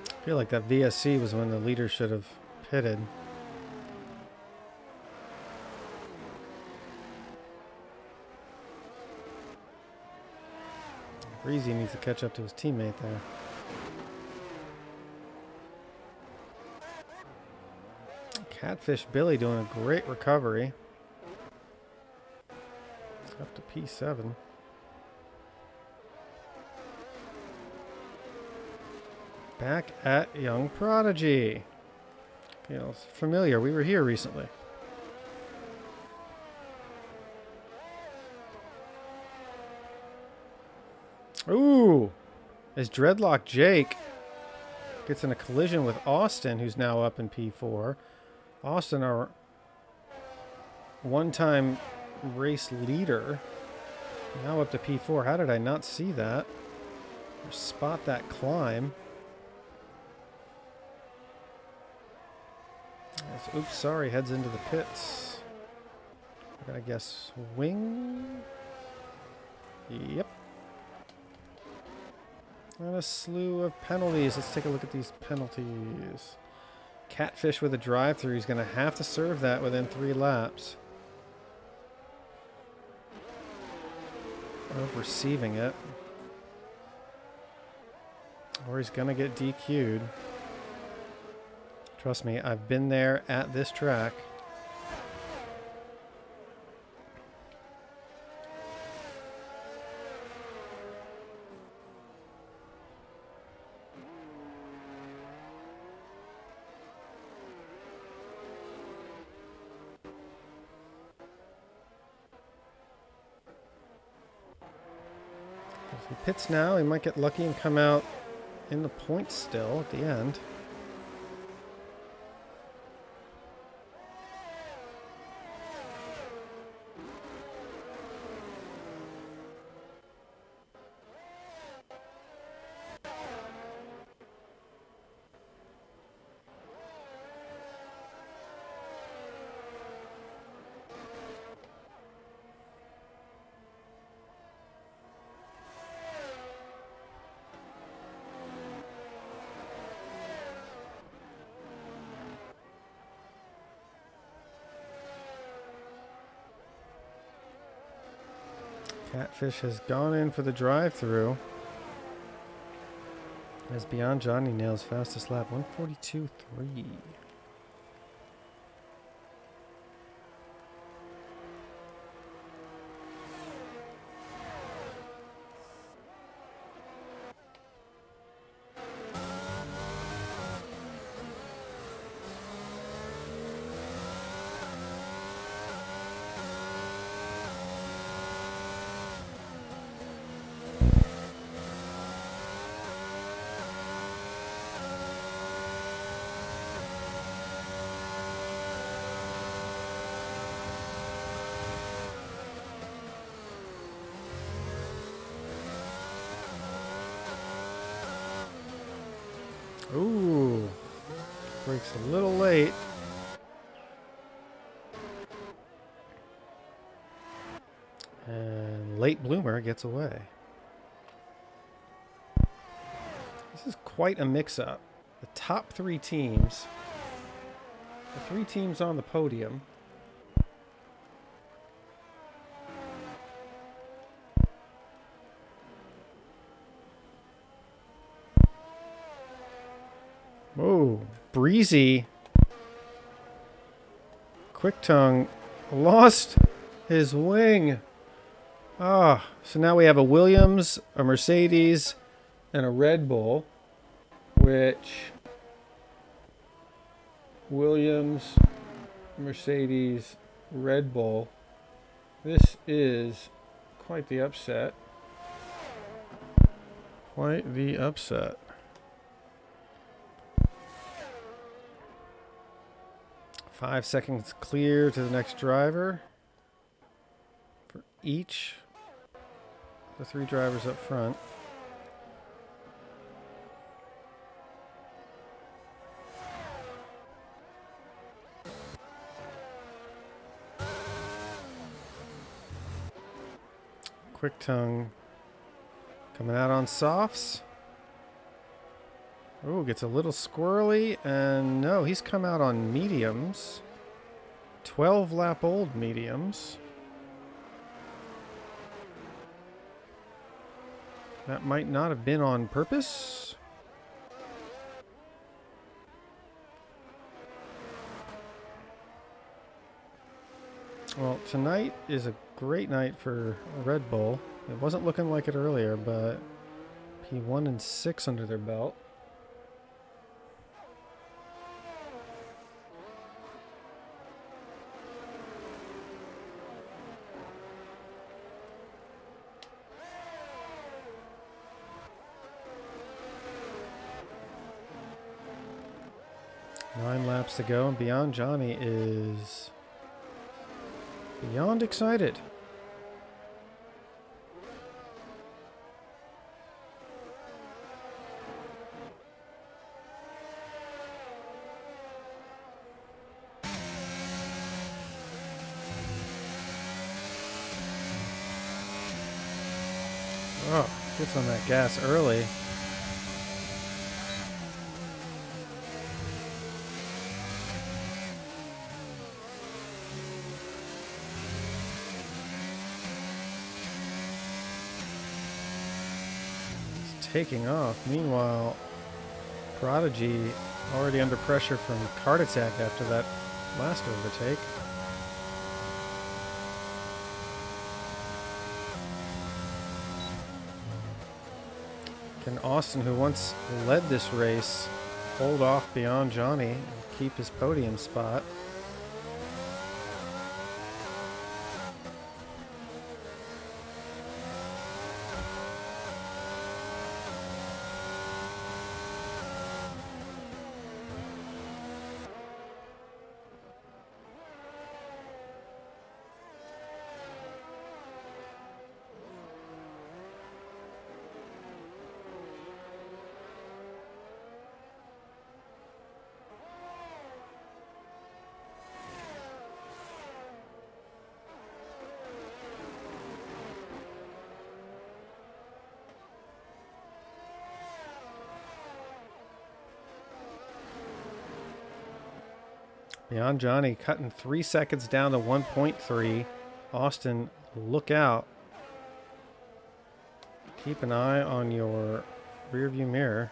I feel like that VSC was when the leader should have pitted. Breezy needs to catch up to his teammate there. Catfish Billy doing a great recovery. Up to P7. Back at Young Prodigy. Feels familiar. We were here recently. Ooh! As Dreadlock Jake gets in a collision with Austin, who's now up in P4. Austin, our one-time race leader, now up to P4. How did I not see that? Or spot that climb? As Oops, sorry, heads into the pits. I guess wing? Yep. And a slew of penalties. Let's take a look at these penalties. Catfish with a drive-through. He's going to have to serve that within 3 laps of receiving it. Or he's going to get DQ'd. Trust me, I've been there at this track. If he pits now, he might get lucky and come out in the points still at the end. Catfish has gone in for the drive-through. As Beyond Johnny nails fastest lap, 142.3. Ooh, brakes a little late. And late bloomer gets away. This is quite a mix-up. The top three teams, the three teams on the podium, whoa, Breezy, Quick Tongue lost his wing. Ah, so now we have a Williams, a Mercedes, and a Red Bull, which Williams, Mercedes, Red Bull. This is quite the upset. Quite the upset. Five seconds clear to the next driver for each of the three drivers up front. Quick Tongue coming out on softs. Oh, gets a little squirrely, and no, he's come out on mediums. 12 lap old mediums. That might not have been on purpose. Well, tonight is a great night for Red Bull. It wasn't looking like it earlier, but P1 and 6 under their belt. Nine laps to go, and Beyond Johnny is beyond excited. Oh, gets on that gas early. Taking off. Meanwhile, Prodigy already under pressure from cart attack after that last overtake. Can Austin, who once led this race, hold off Beyond Johnny and keep his podium spot? Beyond Johnny cutting 3 seconds down to 1.3. Austin, look out. Keep an eye on your rear view mirror.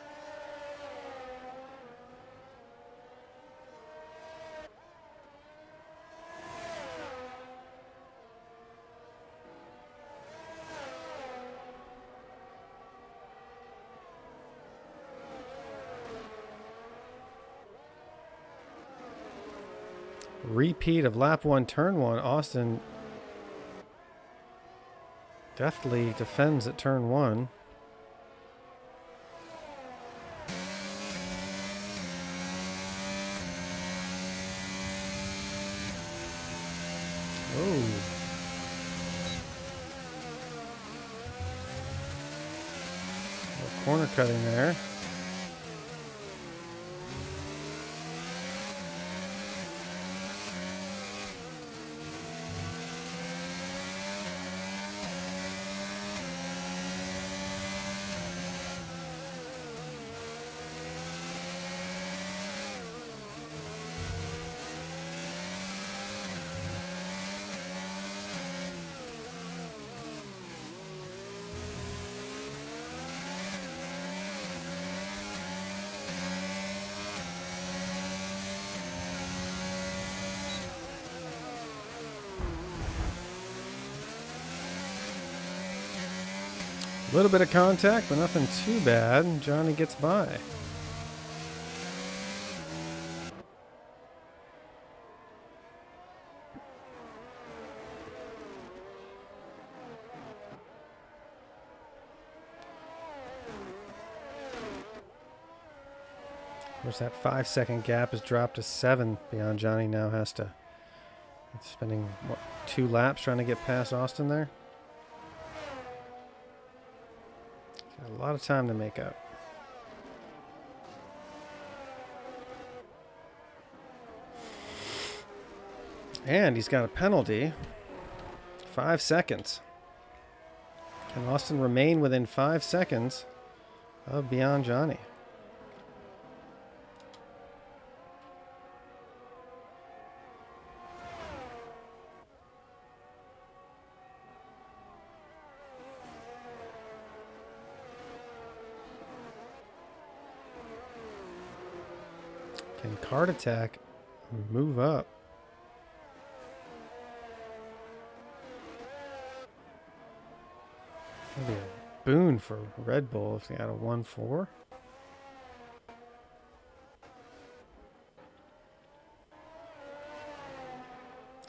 Repeat of lap 1, turn 1. Austin deftly defends at turn 1. Oh. Corner cutting there. A little bit of contact, but nothing too bad. Johnny gets by. Of course, that 5-second gap has dropped to 7. Beyond Johnny now has to. It's spending, what, 2 laps trying to get past Austin there? Got a lot of time to make up. And he's got a penalty. 5 seconds. Can Austin remain within 5 seconds of Beyond Johnny? Can Card Attack move up? That'd be a boon for Red Bull if they had a 1-4.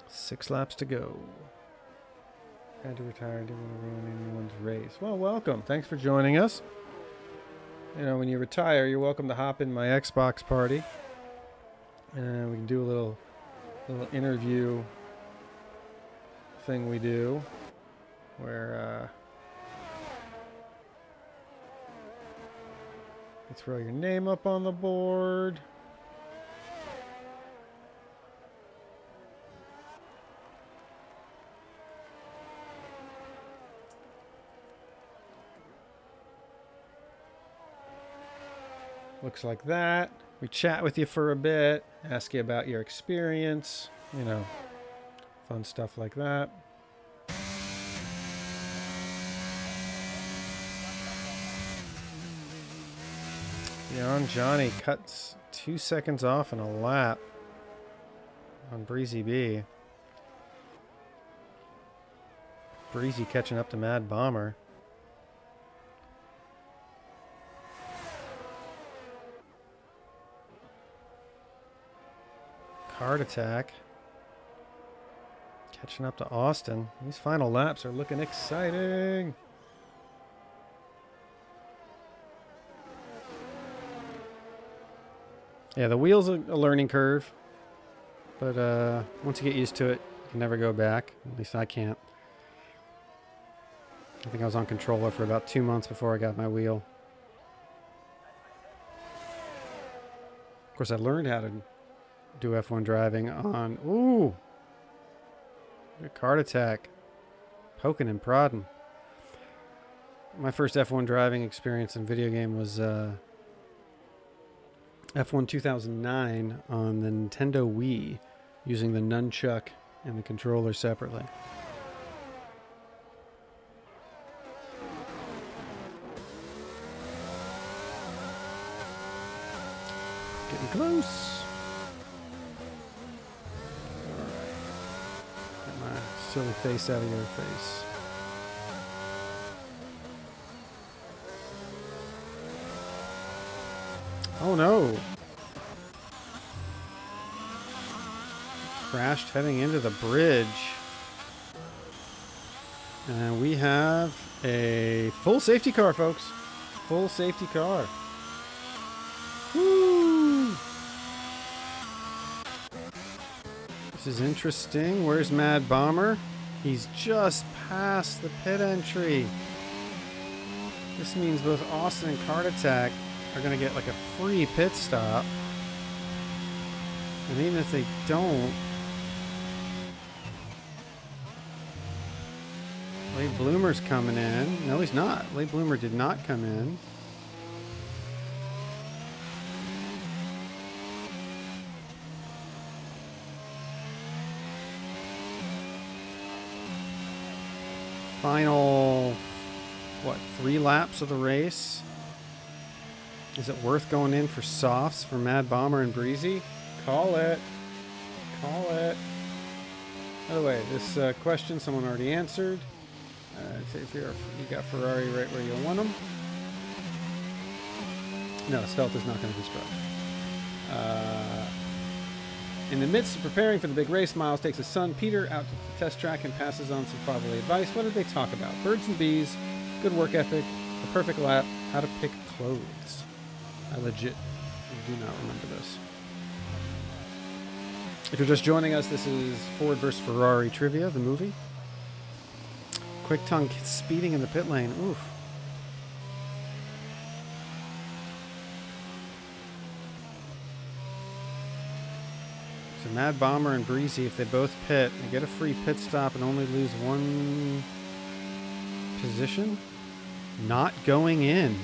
Six laps to go. Had to retire. Didn't want to ruin anyone's race. Well, welcome. Thanks for joining us. You know, when you retire, you're welcome to hop in my Xbox party. And we can do a little interview thing we do where you throw your name up on the board. Looks like that. We chat with you for a bit, ask you about your experience, you know, fun stuff like that. Beyond Johnny cuts 2 seconds off in a lap on Breezy B. Breezy catching up to Mad Bomber. Card Attack catching up to Austin. These final laps are looking exciting. Yeah, the wheel's a learning curve, but once you get used to it, you can never go back. At least I can't. I think I was on controller for about 2 months before I got my wheel. Of course, I learned how to do F1 driving on, ooh, good Card Attack, poking and prodding. My first F1 driving experience in video game was F1 2009 on the Nintendo Wii, using the nunchuck and the controller separately. Getting close. Alright. Get my silly face out of your face. Oh no! Crashed heading into the bridge. And we have a full safety car, folks. Full safety car. Woo! This is interesting. Where's Mad Bomber? He's just past the pit entry. This means both Austin and Card Attack are going to get like a free pit stop. And even if they don't, Late Bloomer's coming in. No, he's not. Late Bloomer did not come in. Final, what, 3 laps of the race? Is it worth going in for softs for Mad Bomber and Breezy? Call it. Call it. By the way, this question someone already answered. If you got Ferrari right where you want them. No, Svelte is not going to construct. In the midst of preparing for the big race, Miles takes his son Peter out to the test track and passes on some fatherly advice. What did they talk about? Birds and bees, good work ethic, a perfect lap, how to pick clothes. I legit do not remember this. If you're just joining us, this is Ford vs. Ferrari trivia, the movie. Quick tongue speeding in the pit lane. Oof. So Mad Bomber and Breezy, if they both pit, they get a free pit stop and only lose 1 position. Not going in.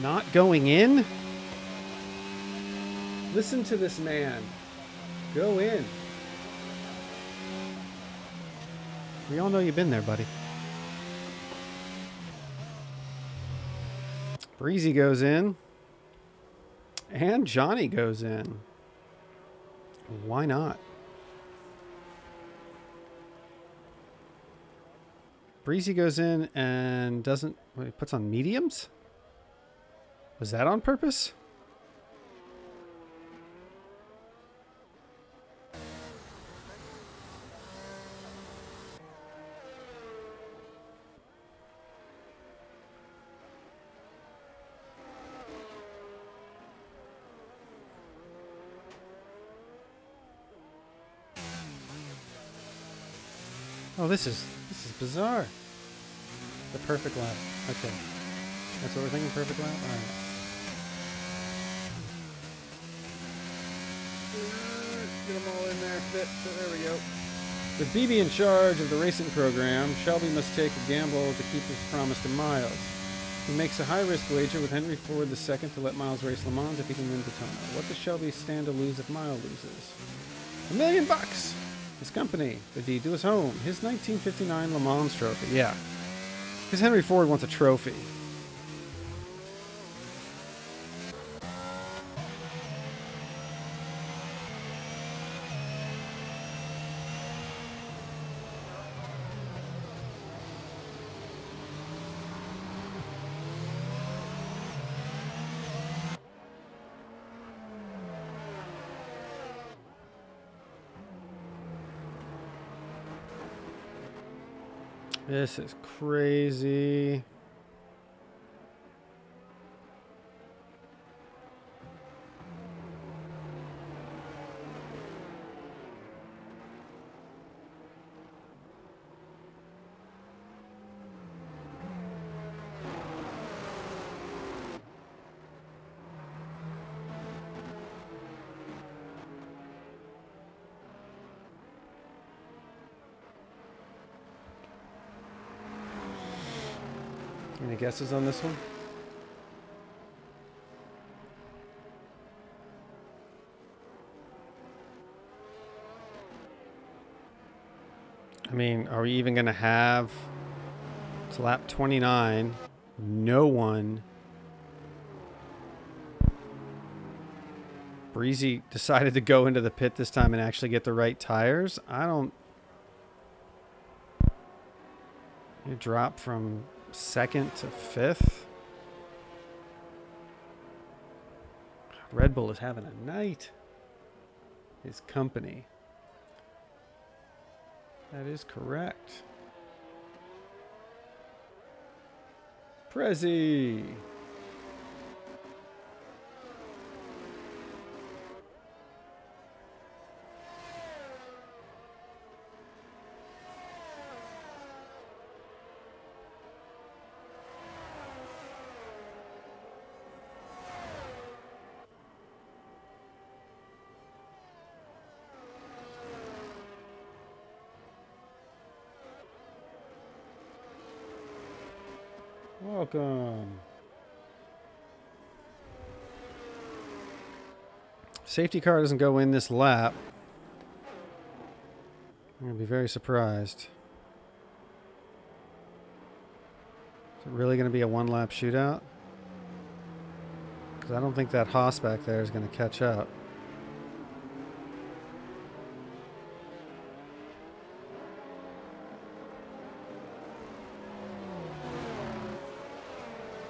Not going in? Listen to this man. Go in. We all know you've been there, buddy. Breezy goes in. And Johnny goes in. Why not? Breezy goes in and doesn't... He puts on mediums? Was that on purpose? Oh, this is bizarre. The perfect lap. Okay. That's what we're thinking, perfect lap? Alright. Get them all in there, fit. So there we go. With BB in charge of the racing program, Shelby must take a gamble to keep his promise to Miles. He makes a high-risk wager with Henry Ford II to let Miles race Le Mans if he can win Daytona. What does Shelby stand to lose if Miles loses? $1 million! His company, the deed to his home, his 1959 Le Mans trophy. Yeah, because Henry Ford wants a trophy. This is crazy. Any guesses on this one? I mean, are we even going to have... It's lap 29. No one Breezy decided to go into the pit this time and actually get the right tires. You drop from 2nd to 5th. Red Bull is having a night. His company. That is correct. Prezi. Welcome. Safety car doesn't go in this lap. I'm going to be very surprised. Is it really going to be a one-lap shootout? Because I don't think that Haas back there is going to catch up.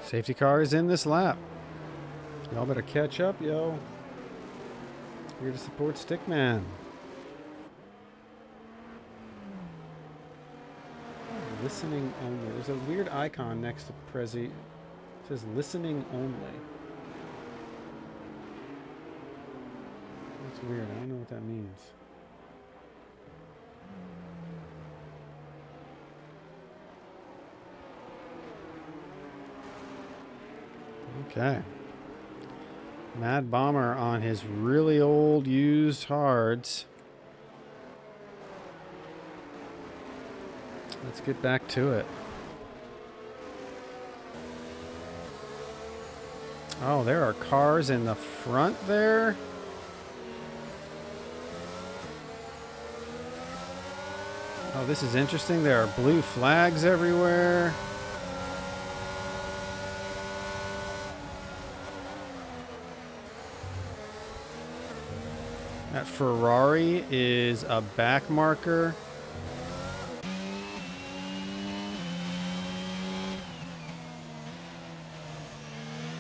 Safety car is in this lap. Y'all better catch up, yo. Here to support Stickman. Listening only. There's a weird icon next to Prezi. It says listening only. That's weird. I don't know what that means. Okay. Mad Bomber on his really old used hards. Let's get back to it. Oh, there are cars in the front there. Oh, this is interesting. There are blue flags everywhere. That Ferrari is a back marker.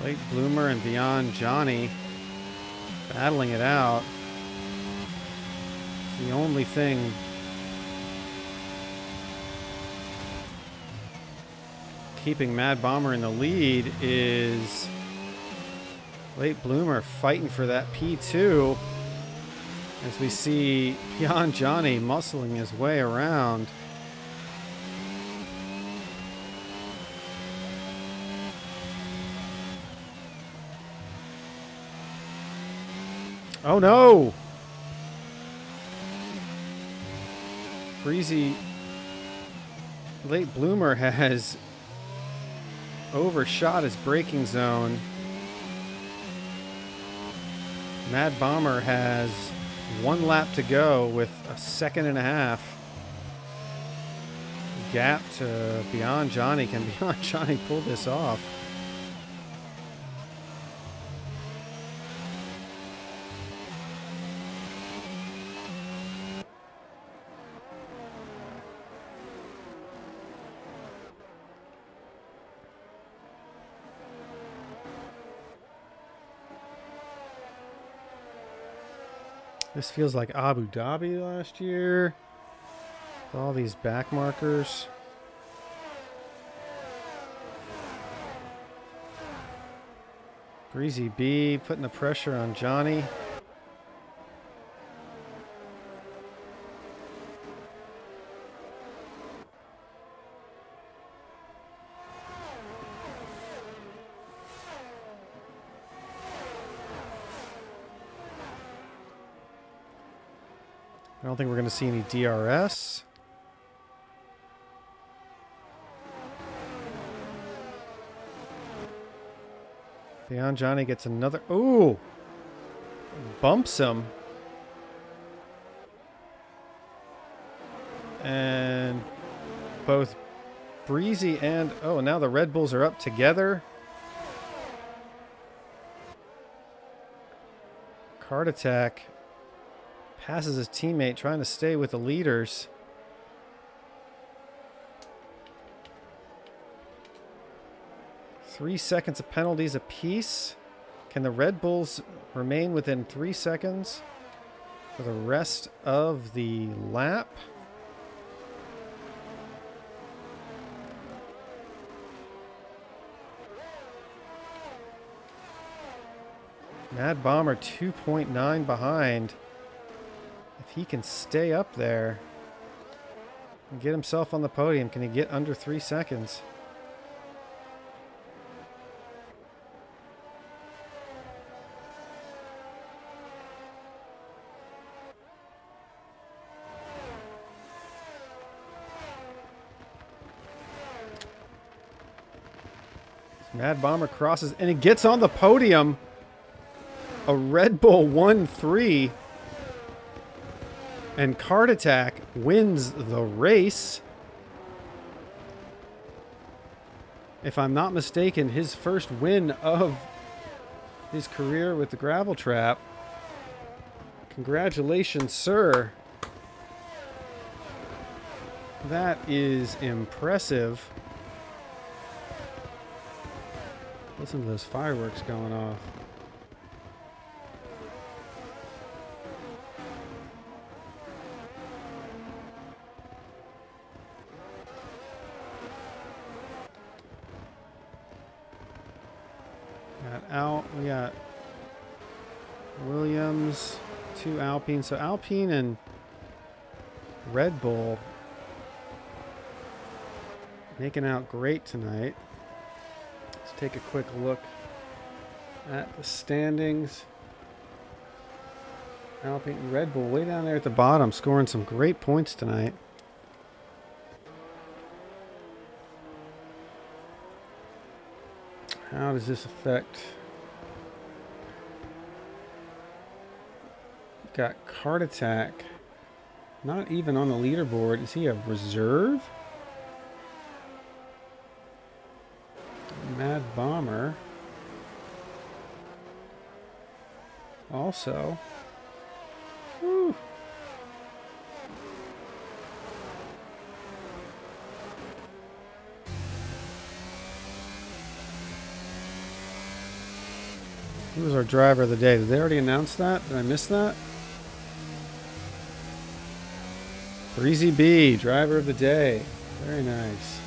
Late Bloomer and Beyond Johnny battling it out. The only thing keeping Mad Bomber in the lead is Late Bloomer fighting for that P2 as we see Beyond Johnny muscling his way around. Oh no! Breezy Late Bloomer has overshot his braking zone. Mad Bomber has 1 lap to go with a 1.5 seconds gap to Beyond Johnny. Can Beyond Johnny pull this off? This feels like Abu Dhabi last year. With all these back markers. Breezy B putting the pressure on Johnny. I don't think we're going to see any DRS. Beyond Johnny gets another. Ooh! Bumps him. And both Breezy and. Oh, now the Red Bulls are up together. Card Attack passes his teammate, trying to stay with the leaders. Three seconds of penalties apiece. Can the Red Bulls remain within 3 seconds for the rest of the lap? Mad Bomber 2.9 behind. If he can stay up there and get himself on the podium, can he get under 3 seconds? Mad Bomber crosses and he gets on the podium. A Red Bull 1-3. And Card Attack wins the race. If I'm not mistaken, his first win of his career with the gravel trap. Congratulations, sir. That is impressive. Listen to those fireworks going off. We got Williams, 2 Alpine. So Alpine and Red Bull making out great tonight. Let's take a quick look at the standings. Alpine and Red Bull way down there at the bottom, scoring some great points tonight. How does this affect? Got Card Attack. Not even on the leaderboard. Is he a reserve? Mad Bomber. Also. Whew. Who was our driver of the day? Did they already announce that? Did I miss that? Breezy B, driver of the day. Very nice.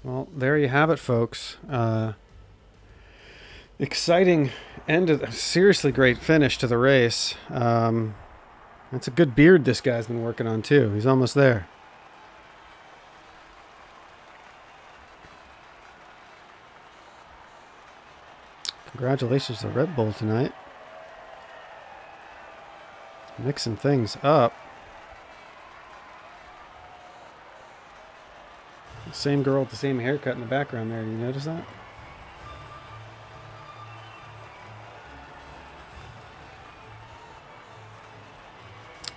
Well, there you have it, folks. Exciting end of seriously great finish to the race. That's a good beard this guy's been working on too. He's almost there. Congratulations to Red Bull tonight. Mixing things up. Same girl with the same haircut in the background there. Do you notice that?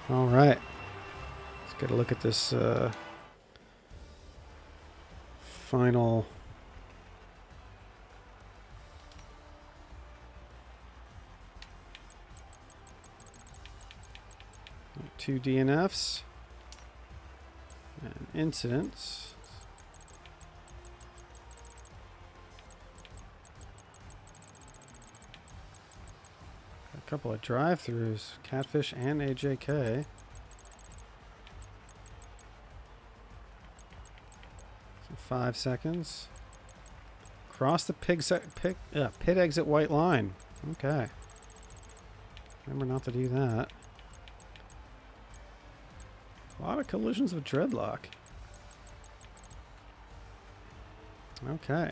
All right. Let's get a look at this final. Two DNFs and incidents. A couple of drive-throughs, Catfish and AJK. 5 seconds. Cross the pit exit white line. Okay. Remember not to do that. A lot of collisions with Dreadlock. Okay.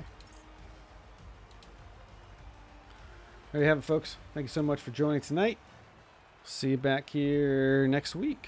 There you have it, folks. Thank you so much for joining tonight. See you back here next week.